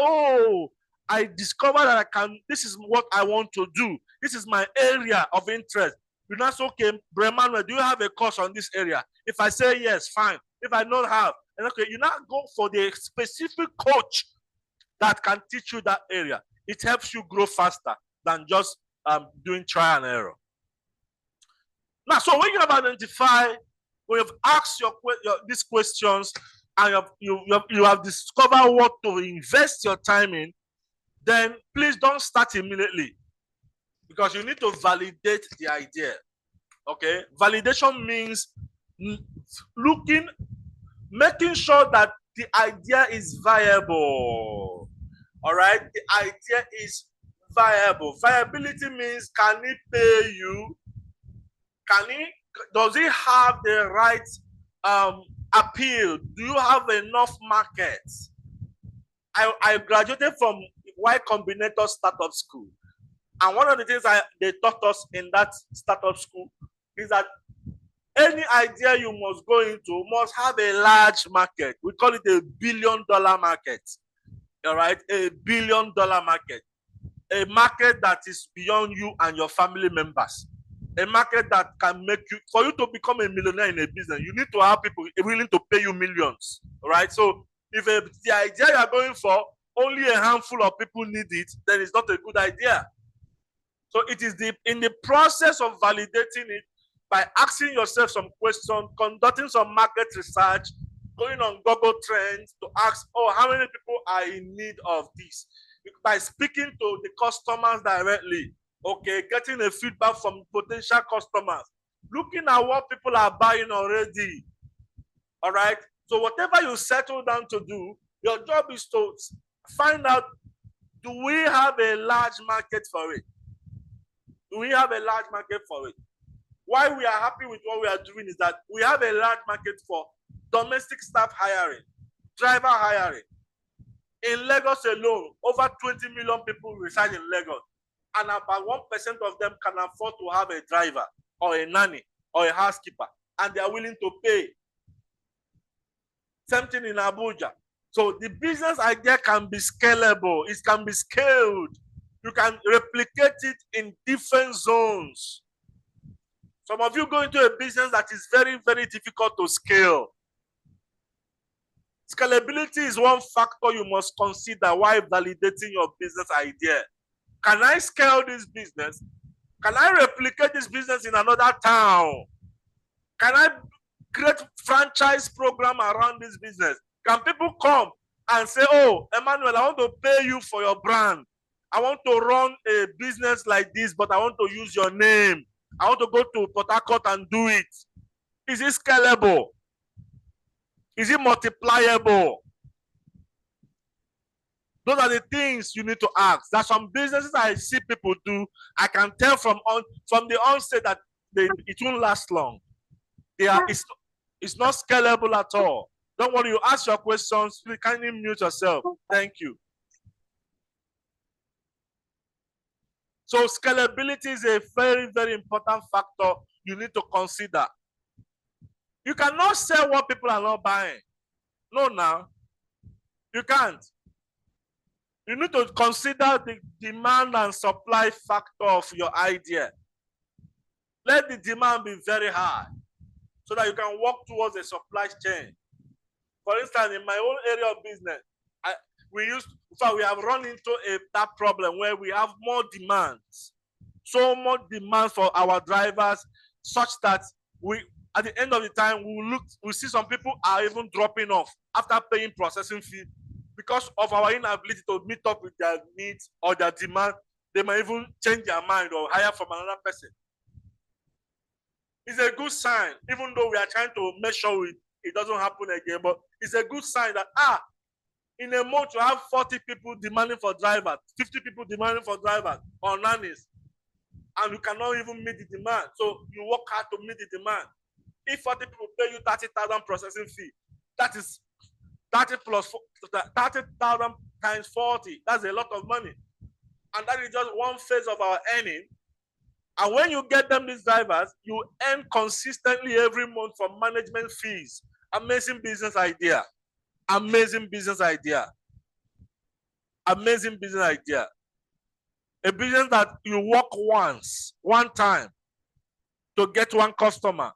I discovered that this is what I want to do. This is my area of interest. You now say, okay, Bremanuel, do you have a course on this area? If I say yes, fine. If I don't have, and okay, you now go for the specific coach that can teach you that area. It helps you grow faster than just doing trial and error. Now, so when you have identified, when you've asked these questions, and you have discovered what to invest your time in, then please don't start immediately, because you need to validate the idea. Okay, validation means making sure that the idea is viable. All right, the idea is viable. Viability means, can it pay you? Does it have the right appeal? Do you have enough markets? I graduated from Y Combinator Startup School, and one of the things they taught us in that startup school is that any idea you must go into must have a large market. We call it a $1 billion market. All right, a $1 billion market, a market that is beyond you and your family members, a market that can make you, for you to become a millionaire in a business, you need to have people willing to pay you millions. All right, so if the idea you are going for, only a handful of people need it, then it's not a good idea. So it is in the process of validating it, by asking yourself some questions, conducting some market research, going on Google Trends to ask, oh, how many people are in need of this? By speaking to the customers directly, okay, getting a feedback from potential customers, looking at what people are buying already. All right. So whatever you settle down to do, your job is to find out, do we have a large market for it? Do we have a large market for it? Why we are happy with what we are doing is that we have a large market for domestic staff hiring, driver hiring. In Lagos alone, over 20 million people reside in Lagos, and about 1% of them can afford to have a driver or a nanny or a housekeeper, and they are willing to pay. Same thing in Abuja. So the business idea can be scalable. It can be scaled. You can replicate it in different zones. Some of you go into a business that is very, very difficult to scale. Scalability is one factor you must consider while validating your business idea. Can I scale this business? Can I replicate this business in another town? Can I create franchise program around this business? Can people come and say, oh, Emmanuel, I want to pay you for your brand. I want to run a business like this, but I want to use your name. I want to go to Port Harcourt and do it. Is it scalable? Is it multipliable? Those are the things you need to ask. There's some businesses I see people do, I can tell from the onset that it won't last long. It's not scalable at all. Don't worry, you ask your questions, please kindly mute yourself. Thank you. So scalability is a very, very important factor you need to consider. You cannot sell what people are not buying. No, now. You can't. You need to consider the demand and supply factor of your idea. Let the demand be very high so that you can work towards a supply chain. For instance, in my own area of business, we have run into that problem where we have more demands, so much demand for our drivers, such that at the end of the time, we see some people are even dropping off after paying processing fee because of our inability to meet up with their needs or their demand. They might even change their mind or hire from another person. It's a good sign, even though we are trying to make sure it doesn't happen again, but it's a good sign that, in a month you have 40 people demanding for drivers, 50 people demanding for drivers or nannies, and you cannot even meet the demand. So you work hard to meet the demand. If 40 people pay you 30,000 processing fee, that is 30,000 times 40. That's a lot of money. And that is just one phase of our earning. And when you get them, these drivers, you earn consistently every month from management fees. Amazing business idea. Amazing business idea. Amazing business idea. A business that you work one time to get one customer.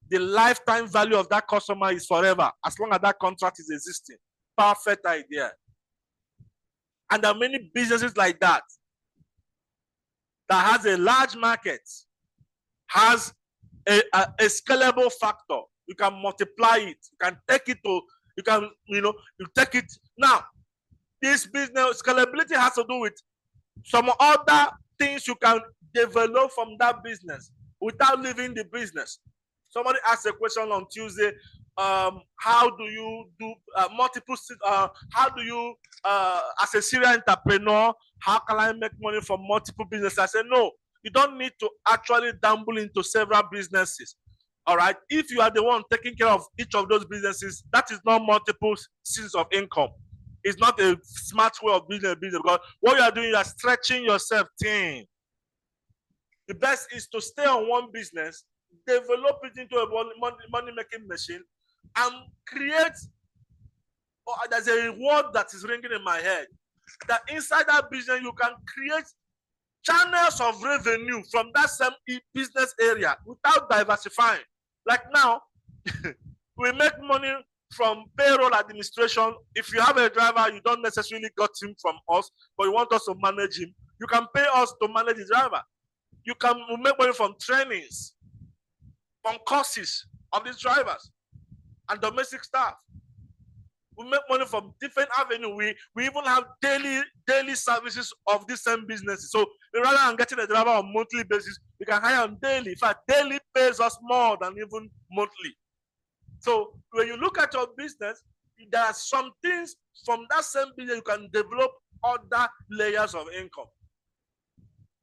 The lifetime value of that customer is forever, as long as that contract is existing. Perfect idea. And there are many businesses like that. that has a large market has a scalable factor. You can multiply it. You can take it to, you take it. Now, this business scalability has to do with some other things you can develop from that business without leaving the business. Somebody asked a question on Tuesday. How do you do multiple? How do you, as a serial entrepreneur, how can I make money from multiple businesses? I said, no, you don't need to actually dabble into several businesses. All right. If you are the one taking care of each of those businesses, that is not multiple streams of income. It's not a smart way of building a business, because what you are doing, you are stretching yourself thin. The best is to stay on one business, develop it into a money-making machine, and create. There's a word that is ringing in my head, that inside that business you can create channels of revenue from that same business area without diversifying. Like now, we make money from payroll administration. If you have a driver, you don't necessarily got him from us, but you want us to manage him, you can pay us to manage the driver. You can make money from trainings, from courses of these drivers and domestic staff. We make money from different avenues. We even have daily services of these same businesses. So rather than getting a driver on a monthly basis, we can hire on daily. In fact, daily pays us more than even monthly. So when you look at your business, there are some things from that same business you can develop other layers of income.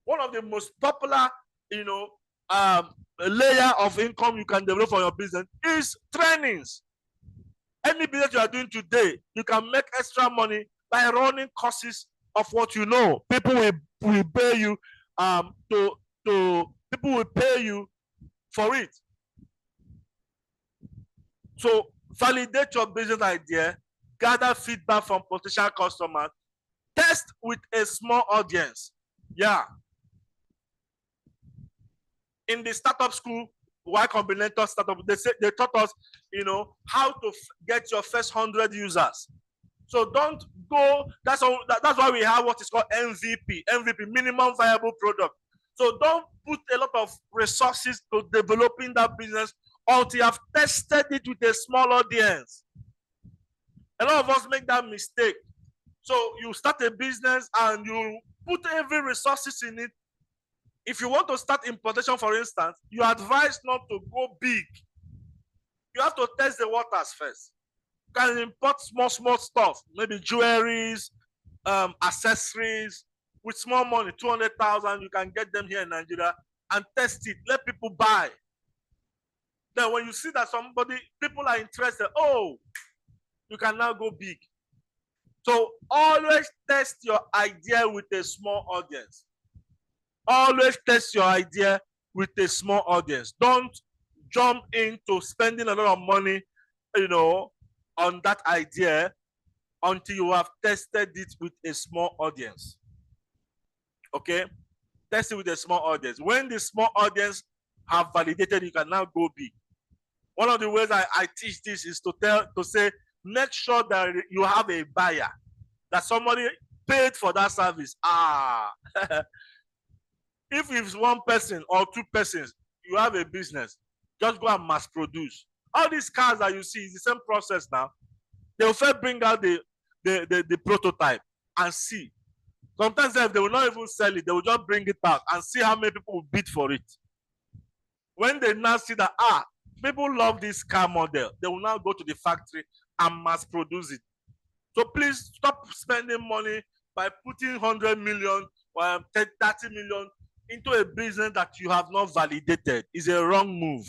One of the most popular, layer of income you can develop for your business is trainings. Any business you are doing today, you can make extra money by running courses of what you know. People will pay you people will pay you for it. So validate your business idea, gather feedback from potential customers, test with a small audience. Yeah. In the startup school, Y Combinator startup, they taught us, how to get your first 100 users. So don't go. That's why we have what is called MVP, minimum viable product. So don't put a lot of resources to developing that business until you have tested it with a small audience. A lot of us make that mistake. So you start a business and you put every resources in it. If you want to start importation, for instance, you are advised not to go big. You have to test the waters first. You can import small stuff, maybe jewelries, accessories, with small money, 200,000. You can get them here in Nigeria and test it. Let people buy. Then when you see that people are interested, you can now go big. So always test your idea with a small audience. Always test your idea with a small audience. Don't jump into spending a lot of money, on that idea until you have tested it with a small audience. Okay? Test it with a small audience. When the small audience have validated, you can now go big. One of the ways I teach this is to say, make sure that you have a buyer, that somebody paid for that service. If it's one person or two persons, you have a business, just go and mass produce. All these cars that you see is the same process now. They will first bring out the prototype and see. Sometimes they will not even sell it. They will just bring it out and see how many people will bid for it. When they now see that, people love this car model, they will now go to the factory and mass produce it. So please stop spending money by putting 100 million or 30 million into a business that you have not validated. Is a wrong move.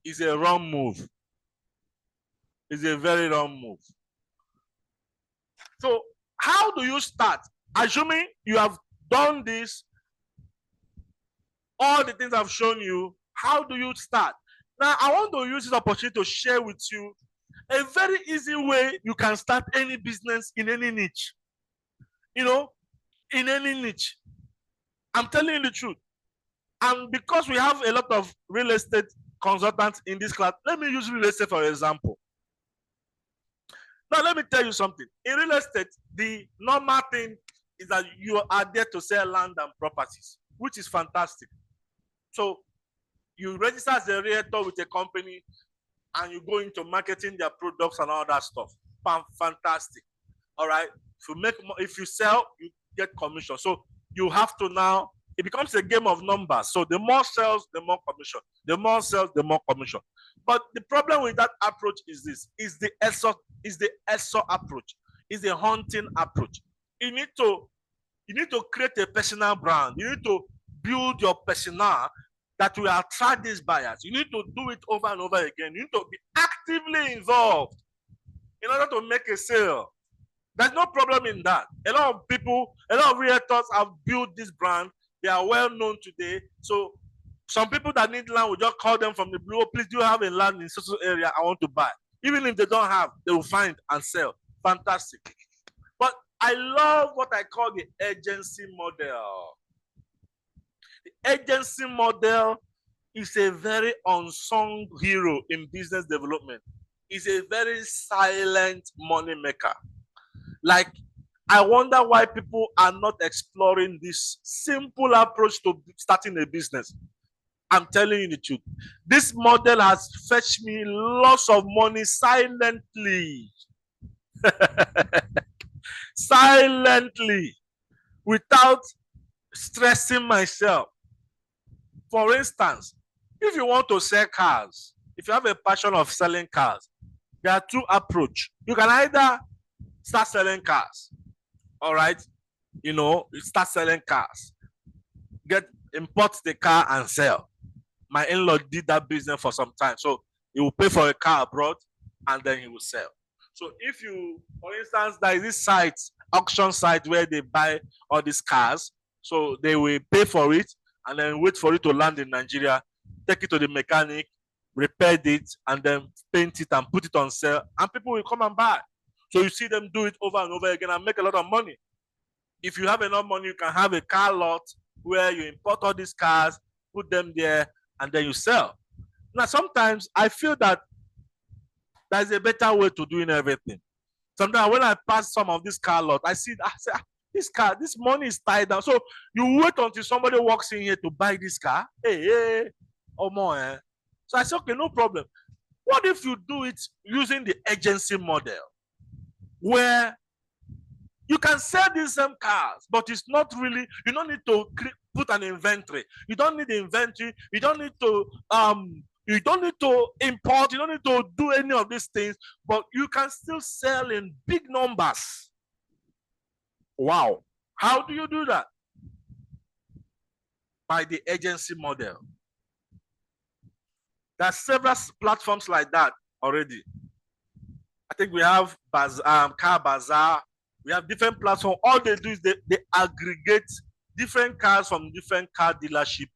It's a wrong move. It's a very wrong move. So how do you start? Assuming you have done this, all the things I've shown you, how do you start? Now, I want to use this opportunity to share with you a very easy way you can start any business in any niche. In any niche. I'm telling you the truth. And because we have a lot of real estate consultants in this class, let me use real estate for example. Now, let me tell you something. In real estate, the normal thing is that you are there to sell land and properties, which is fantastic. So you register as a realtor with a company and you go into marketing their products and all that stuff. Fantastic. All right. If you sell, you get commission. So you have to now, it becomes a game of numbers. So the more sales, the more commission. The more sales, the more commission. But the problem with that approach is this: is the ESO approach, is the hunting approach. You need to create a personal brand. You need to build your persona that will attract these buyers. You need to do it over and over again. You need to be actively involved in order to make a sale. There's no problem in that. A lot of people, a lot of realtors have built this brand. They are well known today. So some people that need land will just call them from the blue. Oh, please, do you have a land in such area I want to buy? Even if they don't have, they will find and sell. Fantastic. But I love what I call the agency model. The agency model is a very unsung hero in business development. It's a very silent money maker. Like, I wonder why people are not exploring this simple approach to starting a business. I'm telling you the truth. This model has fetched me lots of money silently. Silently, without stressing myself. For instance, if you want to sell cars, if you have a passion of selling cars, there are two approaches. You can either start selling cars, all right? You know, you start selling cars, import the car and sell. My in-law did that business for some time. So he will pay for a car abroad and then he will sell. So if you, for instance, there is this site, auction site where they buy all these cars. So they will pay for it and then wait for it to land in Nigeria, take it to the mechanic, repair it, and then paint it and put it on sale, and people will come and buy. So you see them do it over and over again and make a lot of money. If you have enough money, you can have a car lot where you import all these cars, put them there, and then you sell. Now, sometimes I feel that there's a better way to doing everything. Sometimes when I pass some of this car lot, I say, this money is tied down. So you wait until somebody walks in here to buy this car. Hey, or more. Eh? So I said, okay, no problem. What if you do it using the agency model, where you can sell these same cars, but it's not really, you don't need to put an inventory. You don't need inventory. You don't need to import. You don't need to do any of these things, but you can still sell in big numbers. Wow. How do you do that? By the agency model. There are several platforms like that already. I think we have Car Bazaar. We have different platforms. All they do is they aggregate different cars from different car dealership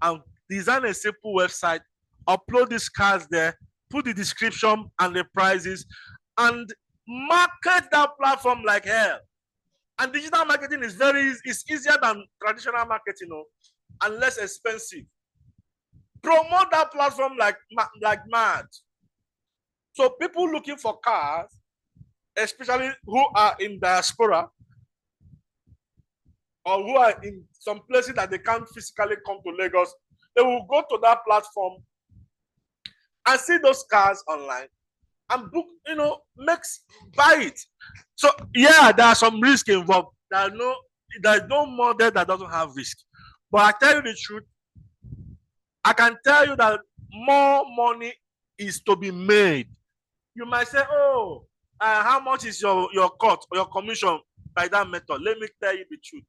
and design a simple website, upload these cars there, put the description and the prices, and market that platform like hell. And digital marketing is it's easier than traditional marketing, and less expensive. Promote that platform like mad. So people looking for cars, especially who are in diaspora or who are in some places that they can't physically come to Lagos, they will go to that platform and see those cars online and book, buy it. So yeah, there are some risk involved. There's no model that doesn't have risk. But I tell you the truth, I can tell you that more money is to be made. You might say, oh, how much is your cut or your commission by that method? Let me tell you the truth.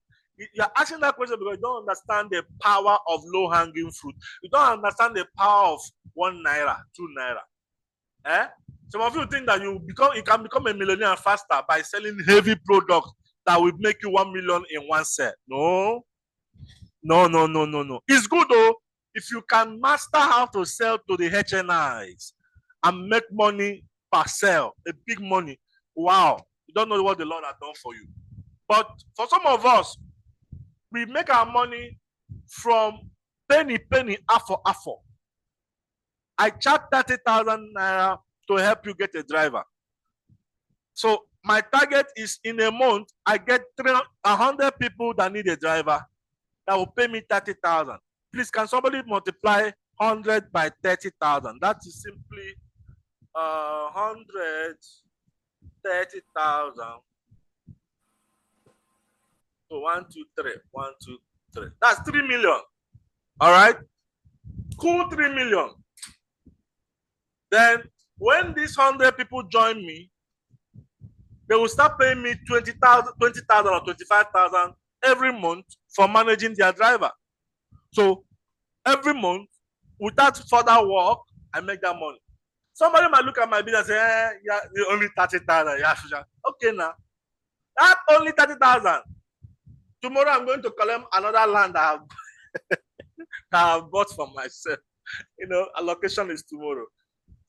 You're asking that question because you don't understand the power of low-hanging fruit. You don't understand the power of 1 naira, 2 naira. Some of you think that you can become a millionaire faster by selling heavy products that will make you 1 million in one sale. No. It's good though if you can master how to sell to the HNIs and make money per sale, a big money. Wow, you don't know what the Lord has done for you. But for some of us, we make our money from penny, affo. I charge 30,000 naira to help you get a driver. So my target is in a month, I get 100 people that need a driver. that will pay me 30,000. Please, can somebody multiply 100 by 30,000? That is simply 130,000. So 1, 2, 3, 1, 2, 3. That's 3 million. All right. Cool, 3 million. Then when these 100 people join me, they will start paying me 20,000 or 25,000 every month for managing their driver. So every month, without further work, I make that money. Somebody might look at my bill and say, yeah, only 30,000. Yeah, okay, now. That only 30,000. Tomorrow I'm going to collect another land that I've bought for myself. You know, allocation is tomorrow.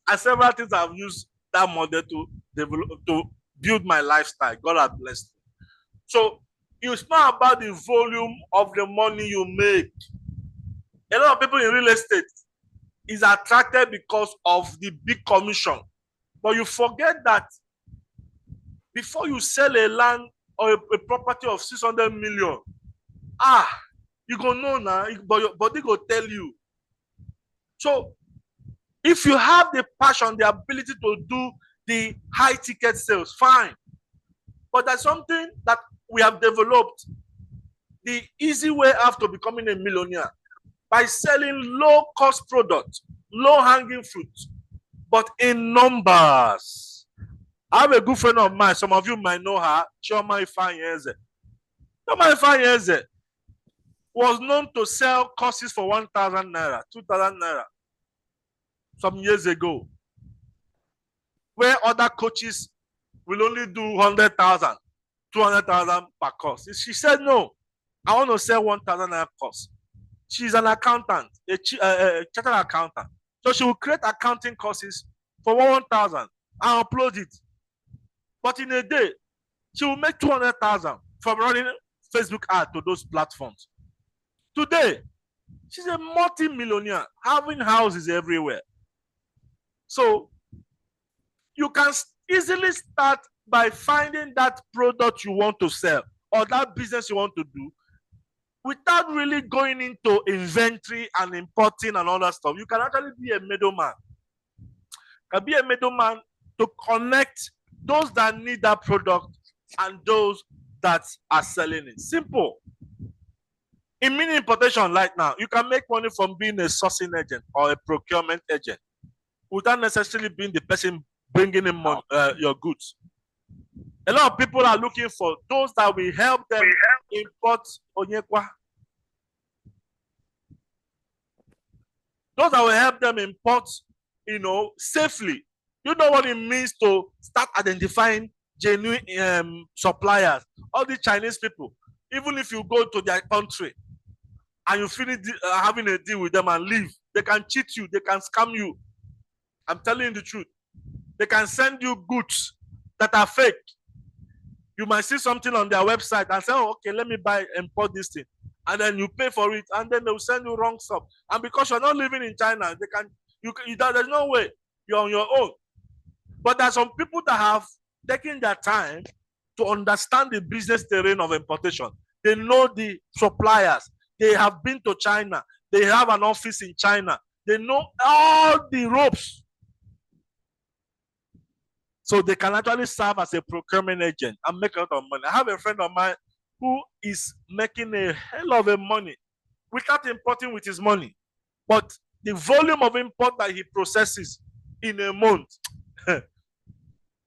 And several things I've used that model to develop, to build my lifestyle. God has blessed me. So it's not about the volume of the money you make. A lot of people in real estate is attracted because of the big commission. But you forget that before you sell a land or a property of 600 million, you go know now, but your body go tell you. So if you have the passion, the ability to do the high ticket sales, fine. But there's something that we have developed, the easy way after becoming a millionaire, by selling low cost products, low hanging fruit, but in numbers. I have a good friend of mine, some of you might know her, Chioma Ifanyeze. Chioma Ifanyeze was known to sell courses for 1,000 naira, 2,000 naira some years ago, where other coaches will only do 100,000, 200,000 per course. She said, no, I want to sell 1,000 naira course. She's an accountant, a chartered accountant. So she will create accounting courses for 1,000 and upload it. But in a day, she will make 200,000 from running Facebook ads to those platforms. Today, she's a multi-millionaire, having houses everywhere. So you can easily start by finding that product you want to sell or that business you want to do without really going into inventory and importing and all that stuff. You can actually be a middleman. You can be a middleman to connect those that need that product and those that are selling it. Simple. In mini importation right now, you can make money from being a sourcing agent or a procurement agent without necessarily being the person bringing in money, your goods. A lot of people are looking for those that will help them import Onyekwa. Those that will help them import, safely. You know what it means to start identifying genuine suppliers. All the Chinese people, even if you go to their country and you finish having a deal with them and leave, they can cheat you, they can scam you. I'm telling you the truth. They can send you goods that are fake. You might see something on their website and say, oh, okay, let me import this thing. And then you pay for it, and then they'll send you wrong stuff. And because you're not living in China, there's no way you're on your own. But there's some people that have taken their time to understand the business terrain of importation. They know the suppliers. They have been to China. They have an office in China. They know all the ropes. So they can actually serve as a procurement agent and make a lot of money. I have a friend of mine who is making a hell of a money without importing with his money. But the volume of import that he processes in a month.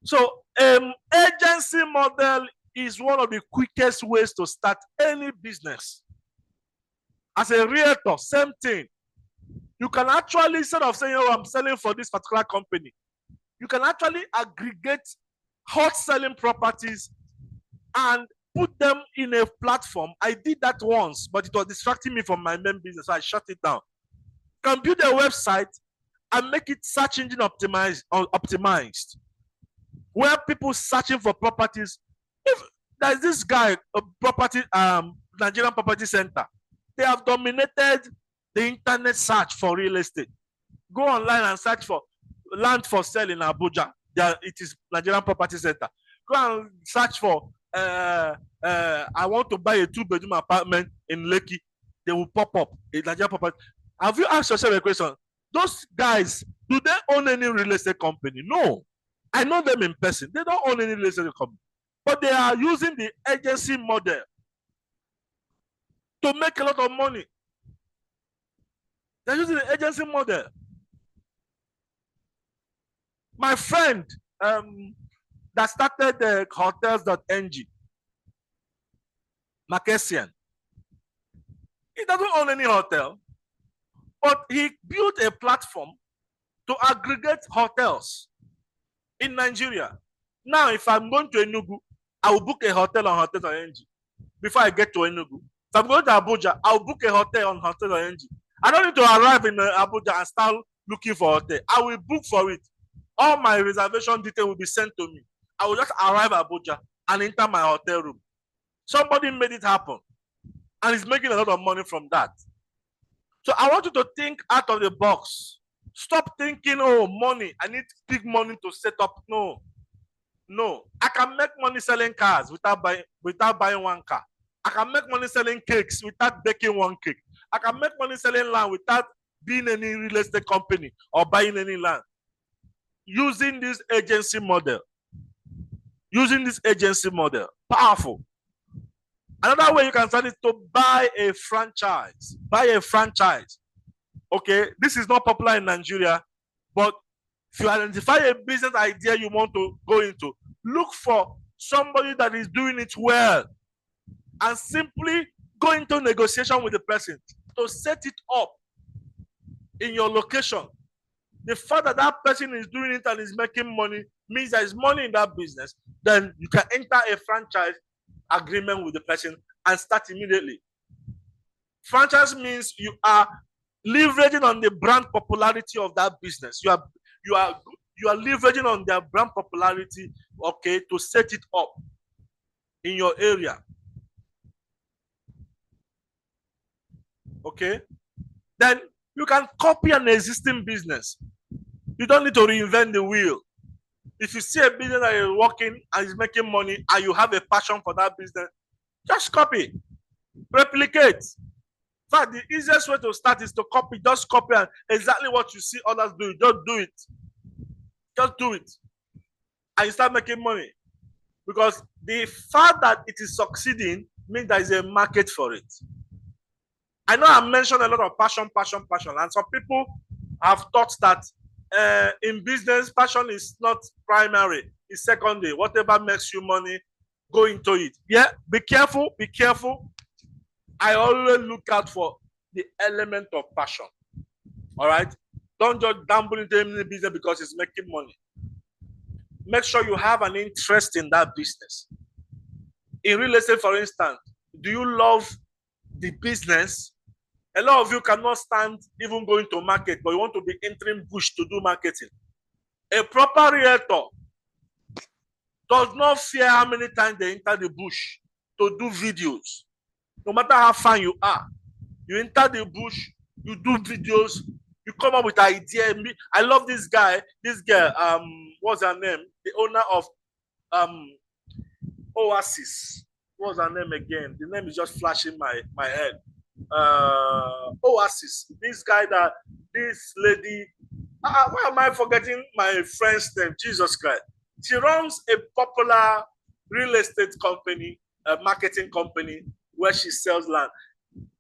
So agency model is one of the quickest ways to start any business. As a realtor, same thing. You can actually, instead of saying, oh, I'm selling for this particular company, you can actually aggregate hot selling properties and put them in a platform. I did that once, but it was distracting me from my main business, so I shut it down. You can build a website and make it search engine optimized, where people searching for properties. If there's this guy, Nigerian Property Center, they have dominated the internet search for real estate. Go online and search for land for sale in Abuja. It is Nigerian Property Center. Go and search for I want to buy a 2-bedroom apartment in Lekki. they will pop up. Nigerian property. Have you asked yourself a question? Those guys, do they own any real estate company? No. I know them in person. They don't own any real estate company. But they are using the agency model to make a lot of money. They're using the agency model. My friend that started the hotels.ng, Marquesian, he doesn't own any hotel, but he built a platform to aggregate hotels in Nigeria. Now, if I'm going to Enugu, I will book a hotel on hotels.ng before I get to Enugu. If I'm going to Abuja, I'll book a hotel on hotels.ng. I don't need to arrive in Abuja and start looking for a hotel. I will book for it. All my reservation details will be sent to me. I will just arrive at Abuja and enter my hotel room. Somebody made it happen, and he's making a lot of money from that. So I want you to think out of the box. Stop thinking, oh, money, I need big money to set up. No. I can make money selling cars without buying one car. I can make money selling cakes without baking one cake. I can make money selling land without being any real estate company or buying any land. Using this agency model. Powerful. Another way you can start is to buy a franchise. Okay, this is not popular in Nigeria, but if you identify a business idea you want to go into, look for somebody that is doing it well and simply go into negotiation with the person to set it up in your location. The fact that that person is doing it and is making money means there is money in that business. Then you can enter a franchise agreement with the person and start immediately. Franchise means you are leveraging on the brand popularity of that business. You are leveraging on their brand popularity, okay, to set it up in your area. Okay? Then you can copy an existing business. You don't need to reinvent the wheel. If you see a business that is working and is making money and you have a passion for that business, just copy, replicate. In fact, the easiest way to start is to copy. Just copy and exactly what you see others do. Just do it. Just do it. And you start making money. Because the fact that it is succeeding means there is a market for it. I know I mentioned a lot of passion. And some people have thought that in business, passion is not primary, it's secondary. Whatever makes you money, go into it. Yeah, be careful. I always look out for the element of passion. All right? Don't just dabble into any business because it's making money. Make sure you have an interest in that business. In real estate, for instance, do you love the business? A lot of you cannot stand even going to market, but you want to be entering bush to do marketing. A proper realtor does not fear how many times they enter the bush to do videos. No matter how fine you are, you enter the bush, you do videos, you come up with an idea. I love this guy, this girl, what's her name? The owner of Oasis. What's her name again? The name is just flashing my head. Oasis. This lady. Why am I forgetting my friend's name? Jesus Christ. She runs a popular real estate company, a marketing company where she sells land.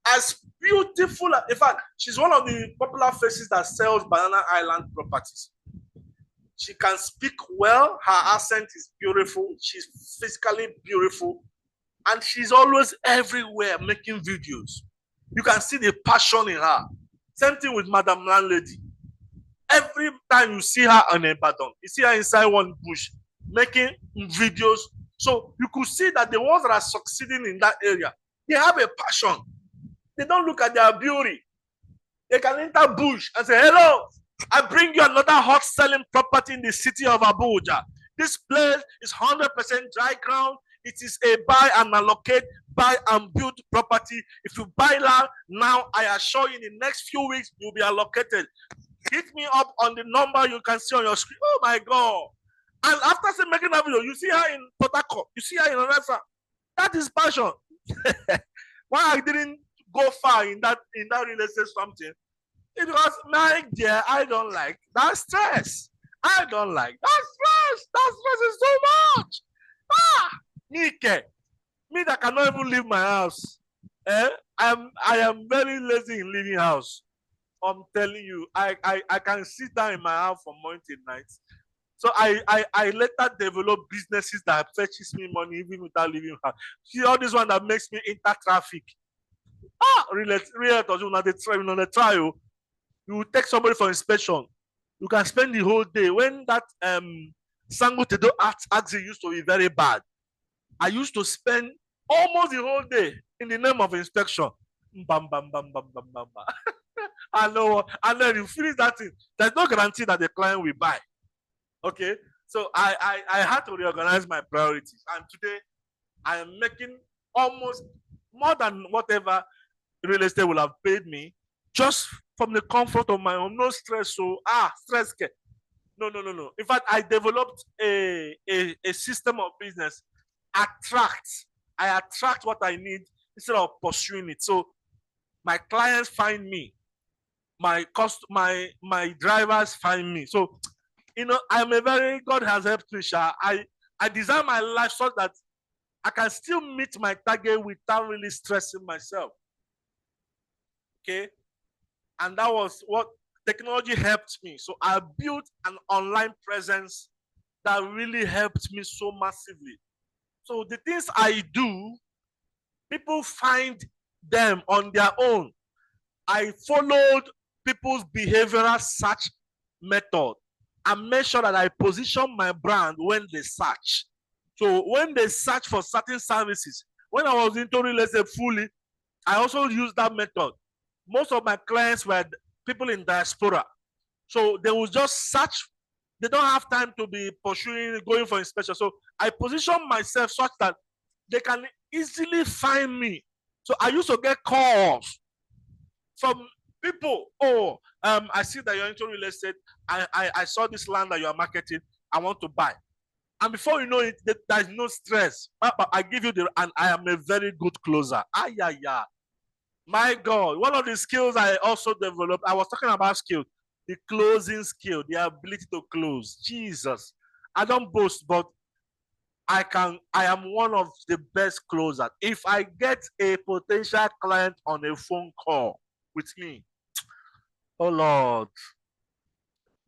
As beautiful, in fact, she's one of the popular faces that sells Banana Island properties. She can speak well. Her accent is beautiful. She's physically beautiful. And she's always everywhere making videos. You can see the passion in her. Same thing with Madam Landlady. Every time you see her on Ibadan, you see her inside one bush making videos. So you could see that the ones that are succeeding in that area, they have a passion. They don't look at their beauty. They can enter bush and say, hello, I bring you another hot selling property in the city of Abuja. This place is 100% dry ground. It is a buy and allocate, buy and build property. If you buy land now, I assure you in the next few weeks, you'll be allocated. Hit me up on the number you can see on your screen. Oh my God. And after making that video, you see her in Port Harcourt. You see her in Onesa. That is passion. Why I didn't go far in that real estate something. It was my dear, I don't like that stress. I don't like that stress. That stress is so much. Me that cannot even leave my house. I am very lazy in leaving house. I'm telling you, I can sit down in my house from morning till night. So I later develop businesses that fetches me money even without leaving house. See all this one that makes me enter traffic. Realtors, on the trial, you will take somebody for inspection. You can spend the whole day. When that Sango Tedo accident used to be very bad, I used to spend almost the whole day in the name of inspection. Bam, bam, bam, bam, bam, bam, bam. I know. And then you finish that thing. There's no guarantee that the client will buy. Okay. So I had to reorganize my priorities. And today I am making almost more than whatever real estate will have paid me just from the comfort of my home. No stress. So stress. No. In fact, I developed a system of business. I attract what I need instead of pursuing it. So my clients find me, my drivers find me. So God has helped me. I design my life so that I can still meet my target without really stressing myself. Okay, and that was what technology helped me. So I built an online presence that really helped me so massively. So the things I do, people find them on their own. I followed people's behavioral search method and make sure that I position my brand when they search. So when they search for certain services, when I was into real estate fully, I also used that method. Most of my clients were people in diaspora. So they will just search. They don't have time to be pursuing, going for inspection. So I position myself such that they can easily find me. So I used to get calls from people. I see that you're into real estate. I saw this land that you are marketing. I want to buy. And before you know it, there's no stress. I give you and I am a very good closer. My God, one of the skills I also developed, I was talking about skills, the closing skill, the ability to close. Jesus. I don't boast, but I am one of the best closers. If I get a potential client on a phone call with me, oh Lord,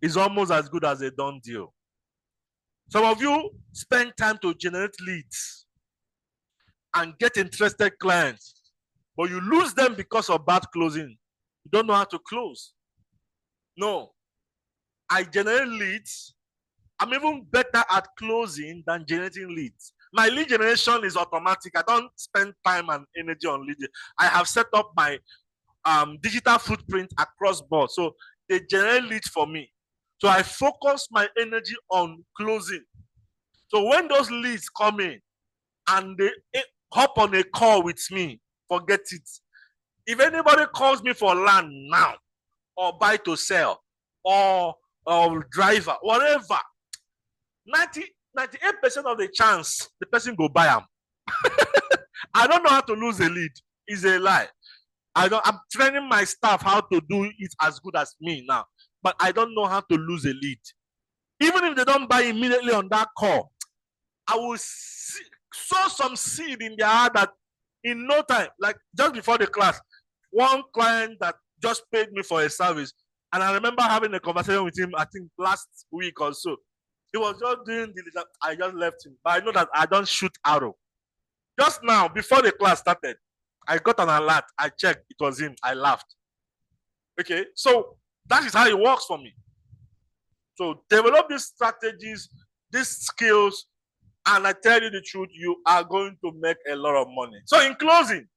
it's almost as good as a done deal. Some of you spend time to generate leads and get interested clients, but you lose them because of bad closing. You don't know how to close. No. I generate leads. I'm even better at closing than generating leads. My lead generation is automatic. I don't spend time and energy on leads. I have set up my digital footprint across board. So they generate leads for me. So I focus my energy on closing. So when those leads come in and they hop on a call with me, forget it. If anybody calls me for land now, or buy to sell, or driver, whatever, 98% of the chance the person go buy them. I don't know how to lose a lead. It's a lie. I'm training my staff how to do it as good as me now, but I don't know how to lose a lead. Even if they don't buy immediately on that call, I will sow some seed in their heart that in no time, like just before the class, one client that just paid me for a service, and I remember having a conversation with him, I think last week or so. He was just doing the, I just left him, but I know that I don't shoot arrow. Just now, before the class started, I got an alert. I checked, it was him. I laughed. Okay, so that is how it works for me. So develop these strategies, these skills, and I tell you the truth, you are going to make a lot of money. So in closing,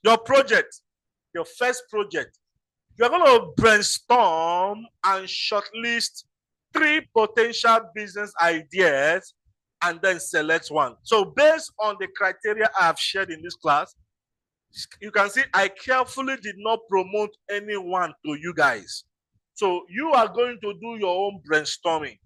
your project, your first project, you're going to brainstorm and shortlist 3 potential business ideas and then select one. So based on the criteria I have shared in this class, you can see I carefully did not promote anyone to you guys. So you are going to do your own brainstorming.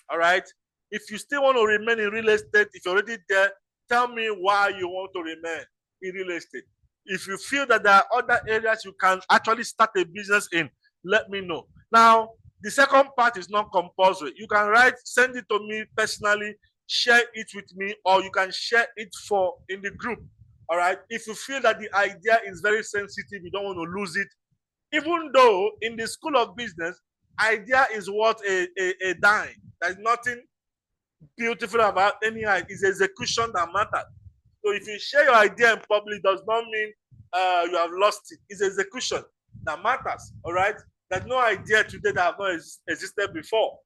All right? If you still want to remain in real estate, if you're already there, tell me why you want to remain in real estate. if you feel that there are other areas you can actually start a business in, let me know. Now, the second part is not compulsory. You can send it to me personally, share it with me, or you can share it in the group. All right. If you feel that the idea is very sensitive, you don't want to lose it, even though in the school of business, idea is worth a dime. There's nothing beautiful about any idea. It's execution that matters. So if you share your idea in public, does not mean you have lost it. It's execution that matters. All right. There's no idea today that have not existed before.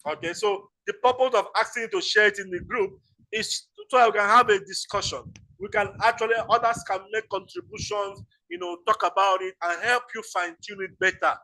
Okay. So the purpose of asking you to share it in the group is so we can have a discussion. We can actually, others can make contributions, talk about it and help you fine tune it better.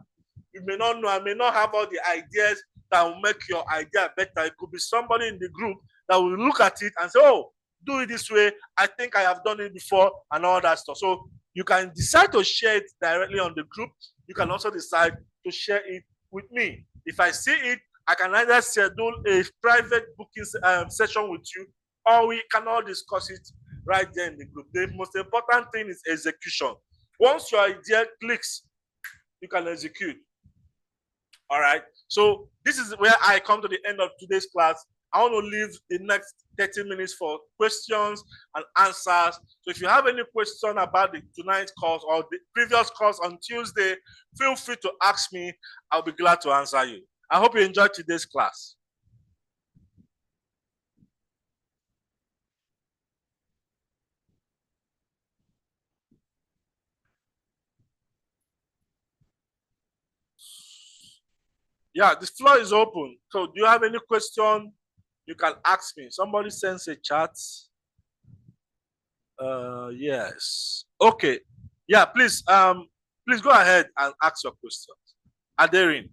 You may not know, I may not have all the ideas that will make your idea better. It could be somebody in the group that will look at it and say, oh, do it this way. I think I have done it before and all that stuff. So you can decide to share it directly on the group. You can also decide to share it with me. If I see it, I can either schedule a private booking session with you, or we can all discuss it right there in the group. The most important thing is execution. Once your idea clicks, you can execute. All right. So this is where I come to the end of today's class. I want to leave the next 30 minutes for questions and answers. So if you have any question about tonight's course or the previous course on Tuesday, feel free to ask me. I'll be glad to answer you. I hope you enjoyed today's class. Yeah, the floor is open. So do you have any question? You can ask me. Somebody sends a chat. Yes. Okay. Yeah, please go ahead and ask your questions. Aderin.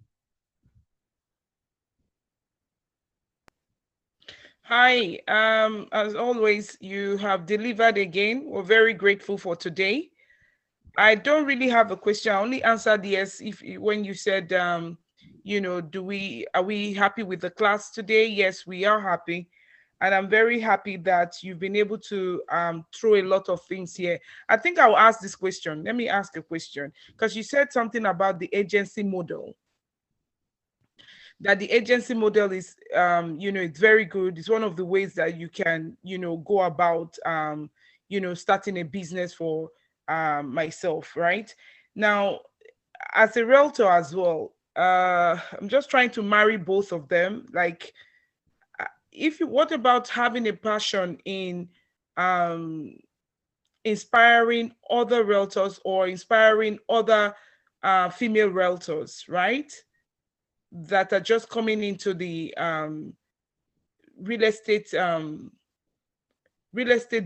Hi. As always, you have delivered again. We're very grateful for today. I don't really have a question. I only answered yes when you said are we happy with the class today? Yes, we are happy. And I'm very happy that you've been able to throw a lot of things here. I think I'll ask this question. Let me ask a question, because you said something about the agency model. That the agency model is, it's very good. It's one of the ways that you can, go about, starting a business for myself, right? Now, as a realtor as well, I'm just trying to marry both of them. Like, what about having a passion in inspiring other realtors or inspiring other female realtors, right? That are just coming into the real estate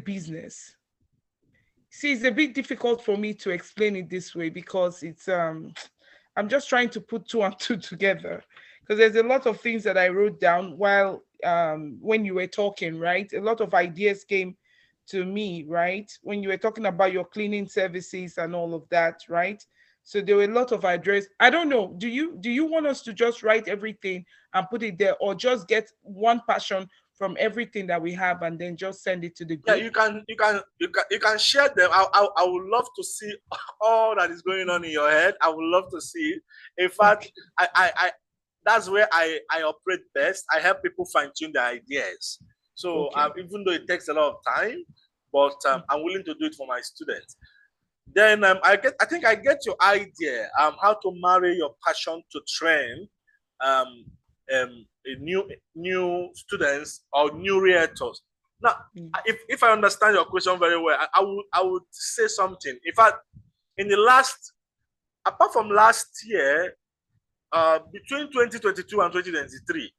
business. See, it's a bit difficult for me to explain it this way because it's I'm just trying to put two and two together, because there's a lot of things that I wrote down while when you were talking, right? A lot of ideas came to me, right? When you were talking about your cleaning services and all of that, right? So there were a lot of address. I don't know. Do you want us to just write everything and put it there, or just get one passion from everything that we have and then just send it to the group? Yeah, you can share them. I would love to see all that is going on in your head. I would love to see it. In fact, okay. I that's where I operate best. I help people fine tune their ideas. So okay. Even though it takes a lot of time, but I'm willing to do it for my students. Then I think I get your idea. How to marry your passion to train new students or new realtors. Now, if I understand your question very well, I would say something. In fact, apart from last year, between 2022 and 2023,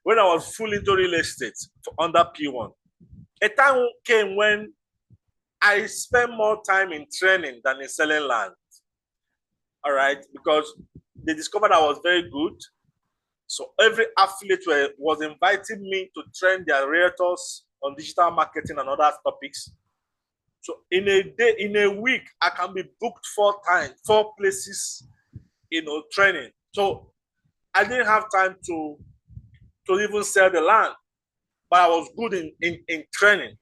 when I was full into real estate under P1, a time came when I spent more time in training than in selling land. All right, because they discovered I was very good. So every affiliate was inviting me to train their realtors on digital marketing and other topics. So in a week, I can be booked 4 places, training. So I didn't have time to even sell the land, but I was good in training.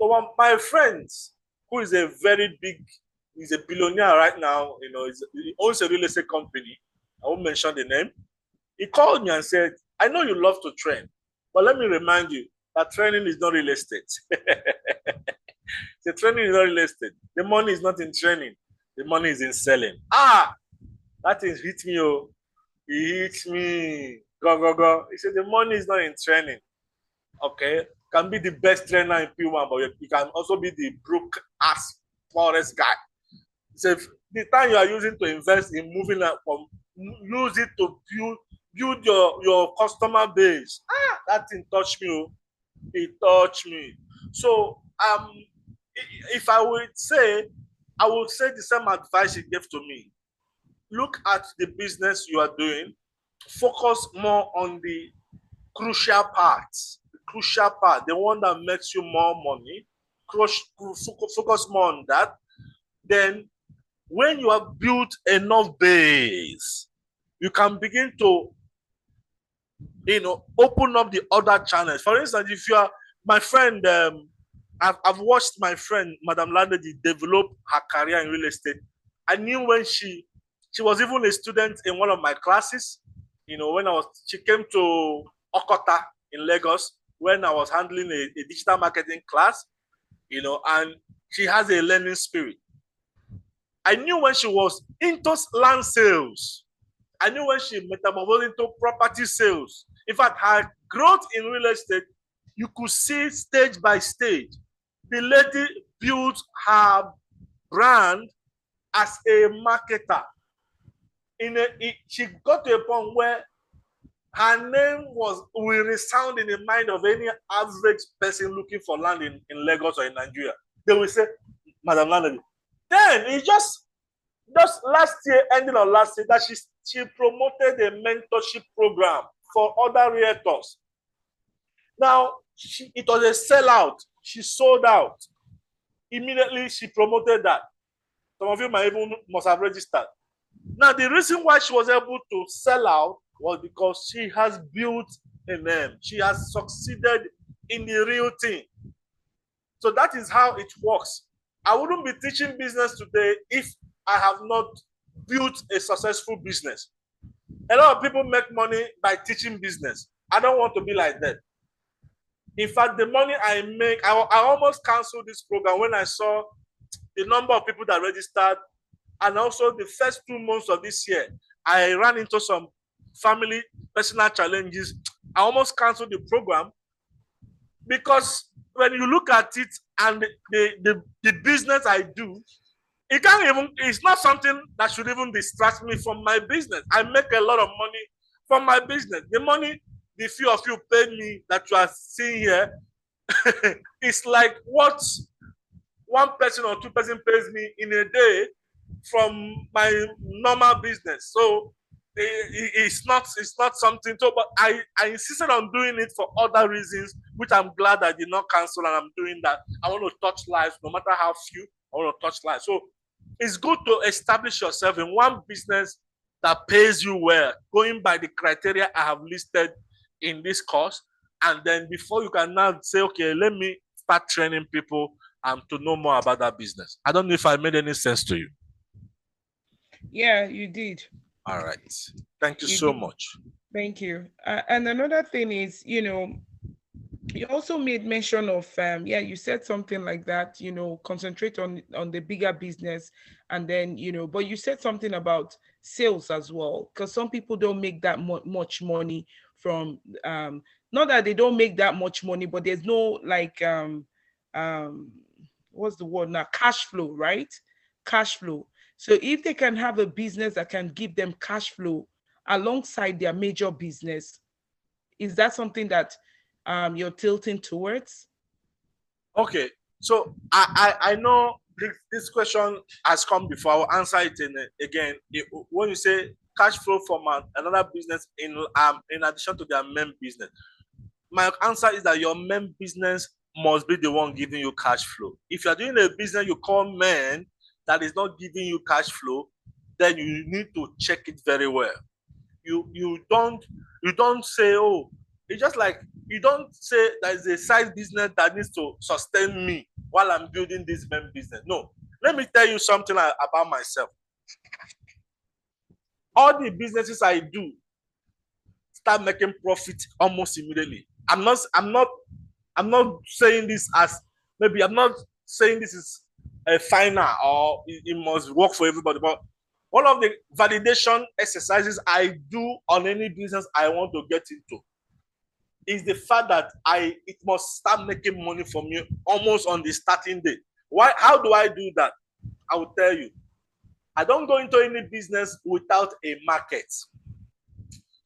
So So my friend, who is a very big, he's a billionaire right now, you know, he owns a real estate company. I won't mention the name. He called me and said, I know you love to train, but let me remind you that training is not real estate. The training is not real estate. The money is not in training. The money is in selling. That thing hit me. Oh, he hit me. Go, go, go. He said, the money is not in training. Okay. Can be the best trainer in P1, but you can also be the broke ass forest guy. He said, the time you are using to invest in moving from, use it to build your customer base. That thing touched me. Oh. It touched me. So if I would say, I would say the same advice he gave to me. Look at the business you are doing. Focus more on the crucial parts. The crucial part, the one that makes you more money. Focus more on that. Then, when you have built enough base, you can begin to, you know, open up the other channels. For instance, if you are my friend, I've watched my friend, Madam Landedy, develop her career in real estate. I knew when she was even a student in one of my classes, you know, when she came to Okota in Lagos, when I was handling a digital marketing class, you know, and she has a learning spirit. I knew when she was into land sales. I knew when she metamorphosed into property sales. In fact, her growth in real estate, you could see stage by stage. The lady built her brand as a marketer. She got to a point where her name will resound in the mind of any average person looking for land in Lagos or in Nigeria. They will say, Madam Landedy. Then it's just last year, ending of last year, that she promoted a mentorship program for other realtors. Now, it was a sellout. She sold out. Immediately, she promoted that. Some of you must have registered. Now, the reason why she was able to sell out was because she has built a name. She has succeeded in the real thing. So that is how it works. I wouldn't be teaching business today if I have not built a successful business. A lot of people make money by teaching business. I don't want to be like that. In fact, the money I make, I almost canceled this program when I saw the number of people that registered, and also the first 2 months of this year, I ran into some family personal challenges. I almost canceled the program because when you look at it and the business I do, it's not something that should even distract me from my business. I make a lot of money from my business. The money the few of you paid me that you are seeing here, it's like what one person or two person pays me in a day from my normal business. So it's not something. So, but I insisted on doing it for other reasons, which I'm glad I did not cancel, and I'm doing that. I want to touch lives, no matter how few. I want to touch lives. So it's good to establish yourself in one business that pays you well, going by the criteria I have listed in this course, and then before you can now say, okay, let me start training people to know more about that business. I don't know if I made any sense to you. Yeah, you did. All right. Thank you so much. Thank you. And another thing is, you know, you also made mention of, you said something like that, you know, concentrate on the bigger business, and then, you know, but you said something about sales as well, because some people don't make that much money from, not that they don't make that much money, but there's no like, what's the word now? Cash flow, right? Cash flow. So if they can have a business that can give them cash flow alongside their major business, is that something that you're tilting towards? Okay, so I know this question has come before. I'll answer it again. When you say cash flow from another business in addition to their main business, my answer is that your main business must be the one giving you cash flow. If you're doing a business you call main that is not giving you cash flow, then you need to check it very well. You don't say, oh, it's just like you don't say there's a side business that needs to sustain me. while I'm building this main business. No, let me tell you something about myself. All the businesses I do start making profit almost immediately. I'm not saying this as maybe I'm not saying this is a final or it must work for everybody, but one of the validation exercises I do on any business I want to get into is the fact that it must start making money for me almost on the starting day. Why? How do I do that? I will tell you. I don't go into any business without a market.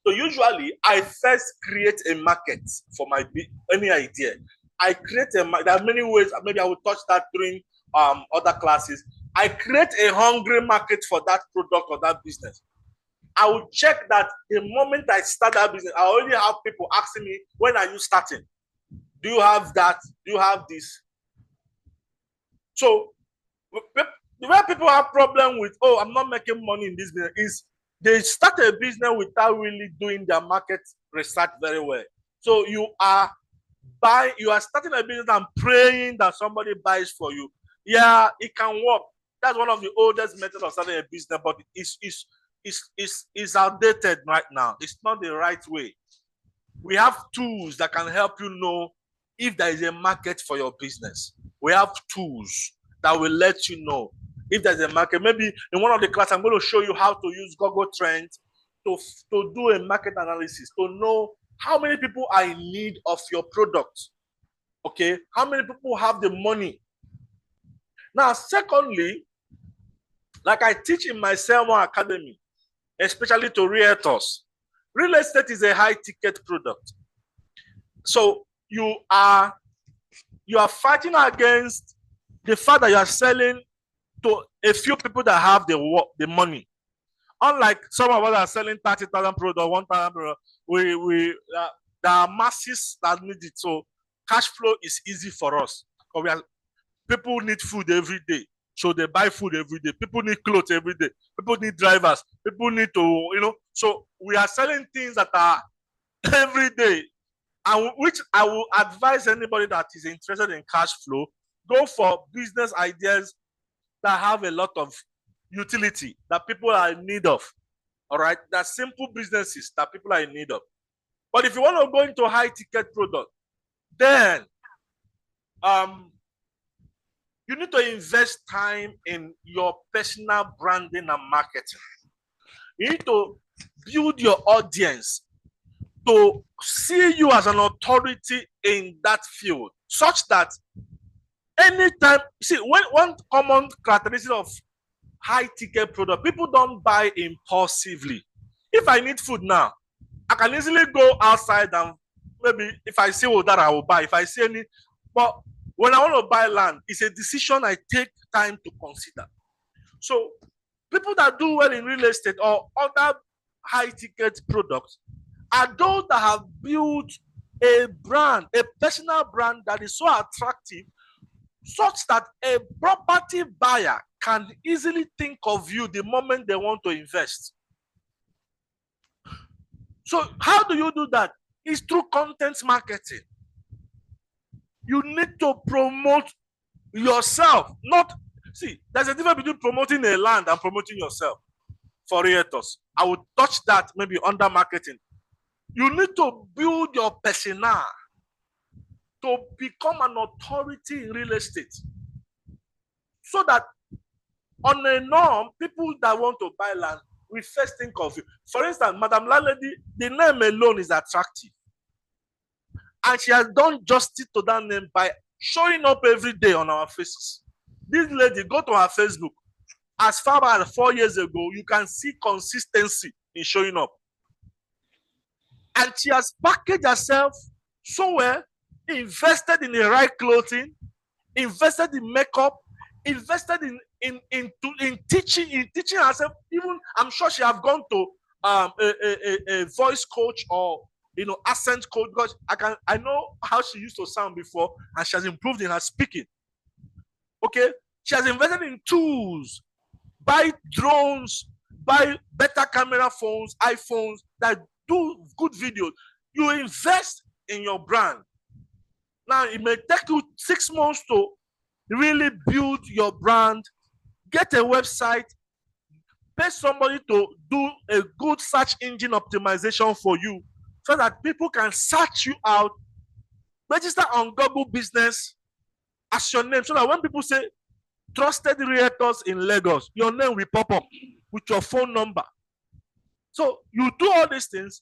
So usually I first create a market for any idea. I create there are many ways. Maybe I will touch that during other classes. I create a hungry market for that product or that business. I will check that the moment I start that business, I already have people asking me, when are you starting? Do you have that? Do you have this? So the way people have problem with, oh, I'm not making money in this business, is they start a business without really doing their market research very well. So you are starting a business and praying that somebody buys for you. Yeah, it can work. That's one of the oldest methods of starting a business, but it's outdated right now. It's not the right way. We have tools that can help you know if there is a market for your business. We have tools that will let you know if there's a market. Maybe in one of the classes, I'm going to show you how to use Google Trends to do a market analysis, to know how many people are in need of your product. Okay, how many people have the money? Now, secondly, like I teach in my Selma Academy, especially to realtors, real estate is a high-ticket product. So you are fighting against the fact that you are selling to a few people that have the money. Unlike some of us are selling 30,000 products, 1,000 products, there are masses that need it. So cash flow is easy for us. People need food every day, so they buy food every day. People need clothes every day. People need drivers. People need to, so we are selling things that are every day, and which I will advise anybody that is interested in cash flow, go for business ideas that have a lot of utility that people are in need of. All right, they're simple businesses that people are in need of. But if you want to go into a high-ticket product, then you need to invest time in your personal branding and marketing. You need to build your audience to see you as an authority in that field, such that anytime, see, one common characteristic of high-ticket product, people don't buy impulsively. If I need food now, I can easily go outside and maybe if I see that I will buy. If I see any, but when I want to buy land, it's a decision I take time to consider. So people that do well in real estate or other high-ticket products are those that have built a brand, a personal brand that is so attractive, such that a property buyer can easily think of you the moment they want to invest. So how do you do that? It's through content marketing. You need to promote yourself. There's a difference between promoting a land and promoting yourself for realtors. I will touch that maybe under marketing. You need to build your persona to become an authority in real estate, so that on a norm, people that want to buy land, we first think of you. For instance, Madam Laledi, the name alone is attractive. And she has done justice to that name by showing up every day on our faces. This lady, go to her Facebook. As far as 4 years ago, you can see consistency in showing up. And she has packaged herself so well, invested in the right clothing, invested in makeup, invested in teaching herself. Even I'm sure she have gone to a voice coach or accent coach, because I know how she used to sound before, and she has improved in her speaking. Okay, she has invested in tools, buy drones, buy better camera phones, iPhones that do good videos. You invest in your brand. Now it may take you 6 months to really build your brand, get a website, pay somebody to do a good search engine optimization for you so that people can search you out, register on Google Business as your name, so that when people say trusted realtors in Lagos, your name will pop up with your phone number. So you do all these things.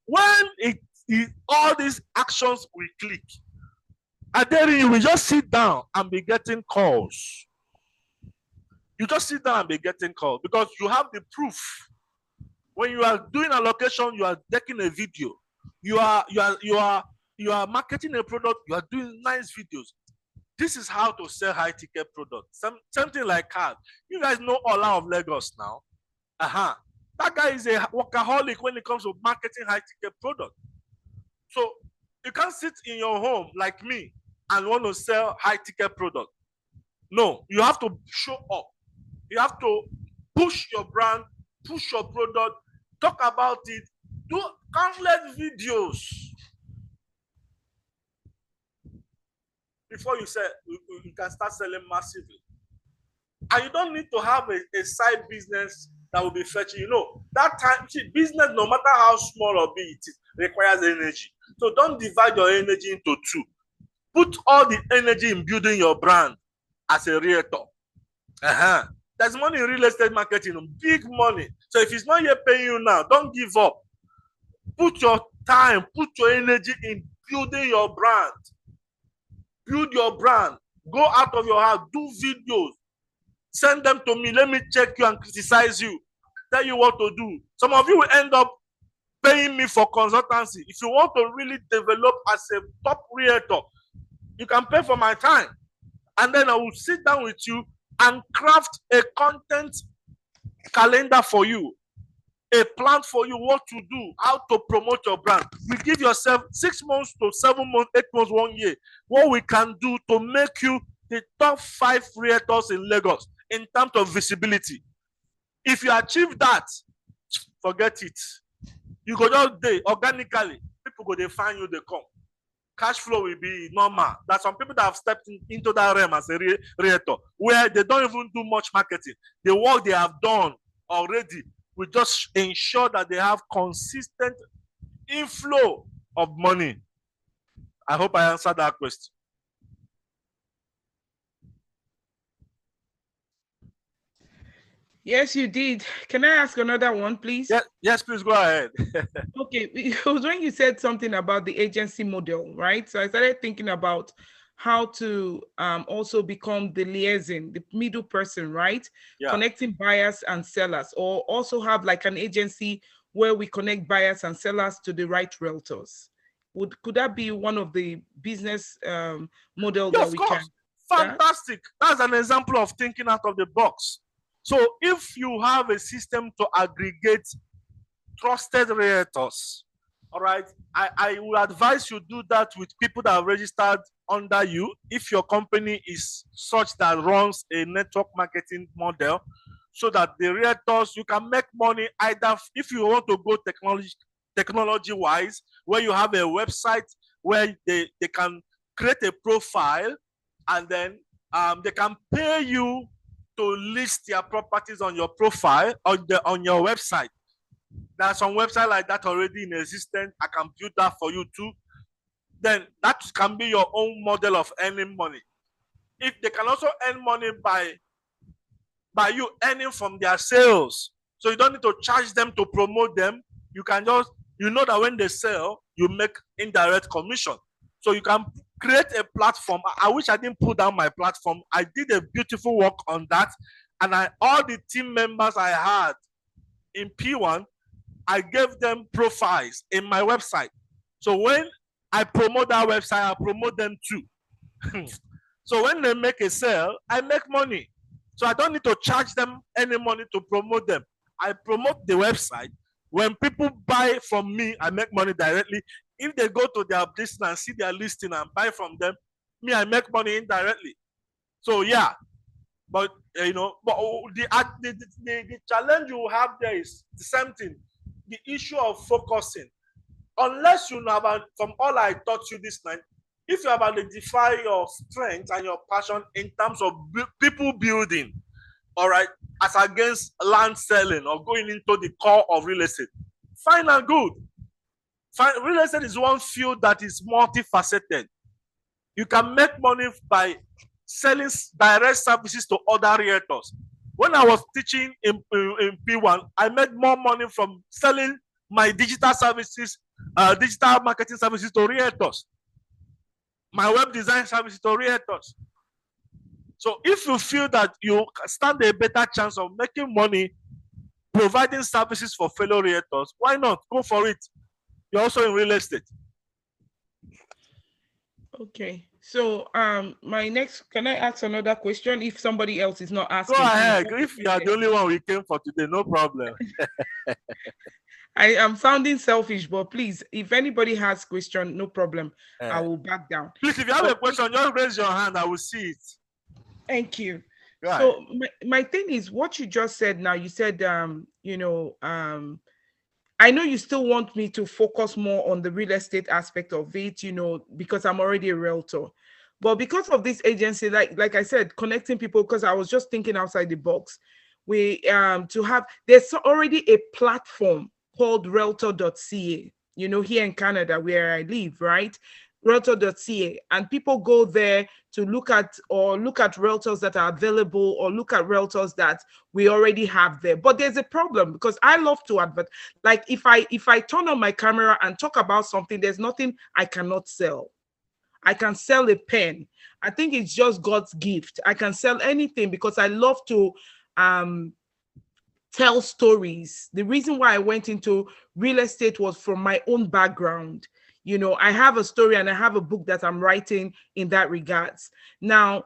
When all these actions will click, and then you will just sit down and be getting calls. You just sit down and be getting calls because you have the proof. When you are doing a location, you are taking a video. You are marketing a product. You are doing nice videos. This is how to sell high ticket products. Something like cars. You guys know Ola of Lagos now. That guy is a workaholic when it comes to marketing high ticket products. So you can't sit in your home like me and want to sell high ticket products. No, you have to show up. You have to push your brand, push your product, talk about it, do countless videos before you can start selling massively. And you don't need to have a side business that will be fetching. You know, that time, business, no matter how small or big it is, requires energy. So don't divide your energy into two. Put all the energy in building your brand as a realtor. There's money in real estate marketing, big money. So if it's not yet paying you now, don't give up. Put your time, put your energy in building your brand. Build your brand. Go out of your house, do videos. Send them to me. Let me check you and criticize you. Tell you what to do. Some of you will end up paying me for consultancy. If you want to really develop as a top realtor, you can pay for my time. And then I will sit down with you and craft a content calendar for you, a plan for you, what to do, how to promote your brand. You give yourself 6 months to 7 months, 8 months, 1 year, what we can do to make you the top 5 realtors in Lagos in terms of visibility. If you achieve that, forget it. You go just day organically. People go, they find you, they come. Cash flow will be normal. There's some people that have stepped into that realm as a realtor where they don't even do much marketing. The work they have done already will just ensure that they have consistent inflow of money. I hope I answered that question. Yes, you did. Can I ask another one, please? Yes, please go ahead. Okay, it was when you said something about the agency model, right? So I started thinking about how to also become the liaison, the middle person, right? Yeah. Connecting buyers and sellers, or also have like an agency where we connect buyers and sellers to the right realtors. Could that be one of the business model that we can? Fantastic. That's an example of thinking out of the box. So if you have a system to aggregate trusted realtors, all right, I will advise you do that with people that are registered under you. If your company is such that runs a network marketing model, so that the realtors, you can make money either if you want to go technology wise, where you have a website where they can create a profile and then they can pay you to list their properties on your profile on your website. There's some website like that already in existence. I can build that for you too. Then that can be your own model of earning money. If they can also earn money by you earning from their sales, so you don't need to charge them to promote them. You can just, you know that when they sell, you make indirect commission. So you can create a platform. I wish I didn't put down my platform. I did a beautiful work on that, and all the team members I had in P1, I gave them profiles in my website. So when I promote that website, I promote them too. So when they make a sale, I make money. So I don't need to charge them any money to promote them. I promote the website. When people buy from me, I make money directly. If they go to their listing and see their listing and buy from them, me, I make money indirectly. So yeah, but you know, but the challenge you have there is the same thing. The issue of focusing. Unless you know about, from all I taught you this night, if you have identified your strength and your passion in terms of people building, all right, as against land selling or going into the core of real estate, fine and good. Real estate is one field that is multifaceted. You can make money by selling direct services to other realtors. When I was teaching in P1, I made more money from selling my digital services, digital marketing services to realtors, my web design services to realtors. So if you feel that you stand a better chance of making money providing services for fellow realtors, why not? Go for it. You're also in real estate. Okay. So my next, can I ask another question if somebody else is not asking? Go ahead. If you are the only one we came for today, no problem. I am sounding selfish, but please, if anybody has question, no problem. I will back down. Please, if you have a question, just raise your hand. I will see it. Thank you. So my thing is what you just said now. You said, I know you still want me to focus more on the real estate aspect of it, because I'm already a realtor. But because of this agency, like I said, connecting people, because I was just thinking outside the box, there's already a platform called realtor.ca, here in Canada where I live, right? Realtor.ca, and people go there to look at realtors that are available or look at realtors that we already have there. But there's a problem because I love to advert. Like if I turn on my camera and talk about something, there's nothing I cannot sell. I can sell a pen. I think it's just God's gift. I can sell anything because I love to tell stories. The reason why I went into real estate was from my own background. I have a story and I have a book that I'm writing in that regards. Now,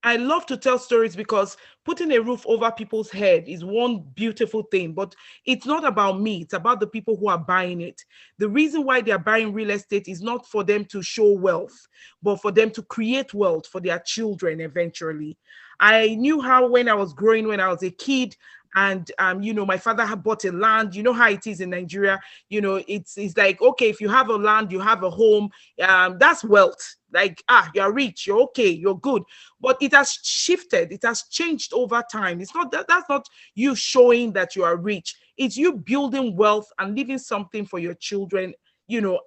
I love to tell stories because putting a roof over people's head is one beautiful thing, but it's not about me. It's about the people who are buying it. The reason why they're buying real estate is not for them to show wealth, but for them to create wealth for their children eventually. I knew how when I was growing, when I was a kid, and my father had bought a land. You know how it is in Nigeria. It's like, okay, if you have a land, you have a home, that's wealth. Like, you're rich, you're okay, you're good. But it has shifted, it has changed over time. It's not that's not you showing that you are rich. It's you building wealth and leaving something for your children,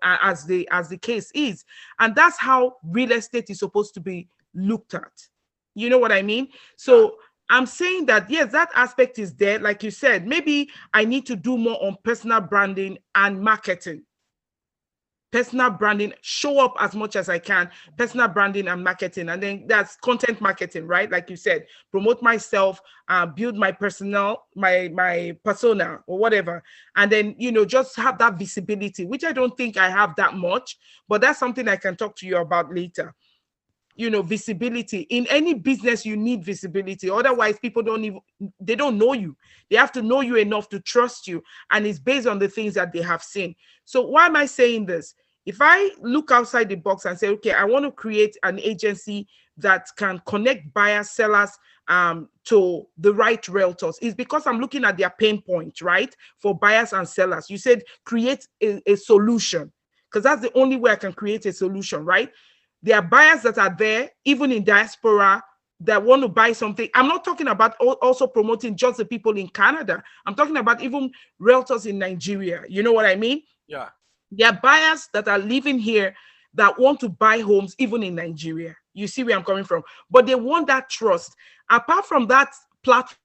as the case is. And that's how real estate is supposed to be looked at. You know what I mean? So I'm saying that, yes, that aspect is there. Like you said, maybe I need to do more on personal branding and marketing. Personal branding, show up as much as I can, personal branding and marketing. And then that's content marketing, right? Like you said, promote myself, build my persona or whatever. And then, just have that visibility, which I don't think I have that much, but that's something I can talk to you about later. Visibility. In any business, you need visibility. Otherwise, people they don't know you. They have to know you enough to trust you. And it's based on the things that they have seen. So why am I saying this? If I look outside the box and say, okay, I want to create an agency that can connect buyers, sellers, to the right realtors, is because I'm looking at their pain point, right? For buyers and sellers. You said create a solution, because that's the only way I can create a solution, right? There are buyers that are there, even in diaspora, that want to buy something. I'm not talking about also promoting just the people in Canada. I'm talking about even realtors in Nigeria. You know what I mean? Yeah. There are buyers that are living here that want to buy homes even in Nigeria. You see where I'm coming from? But they want that trust. Apart from that platform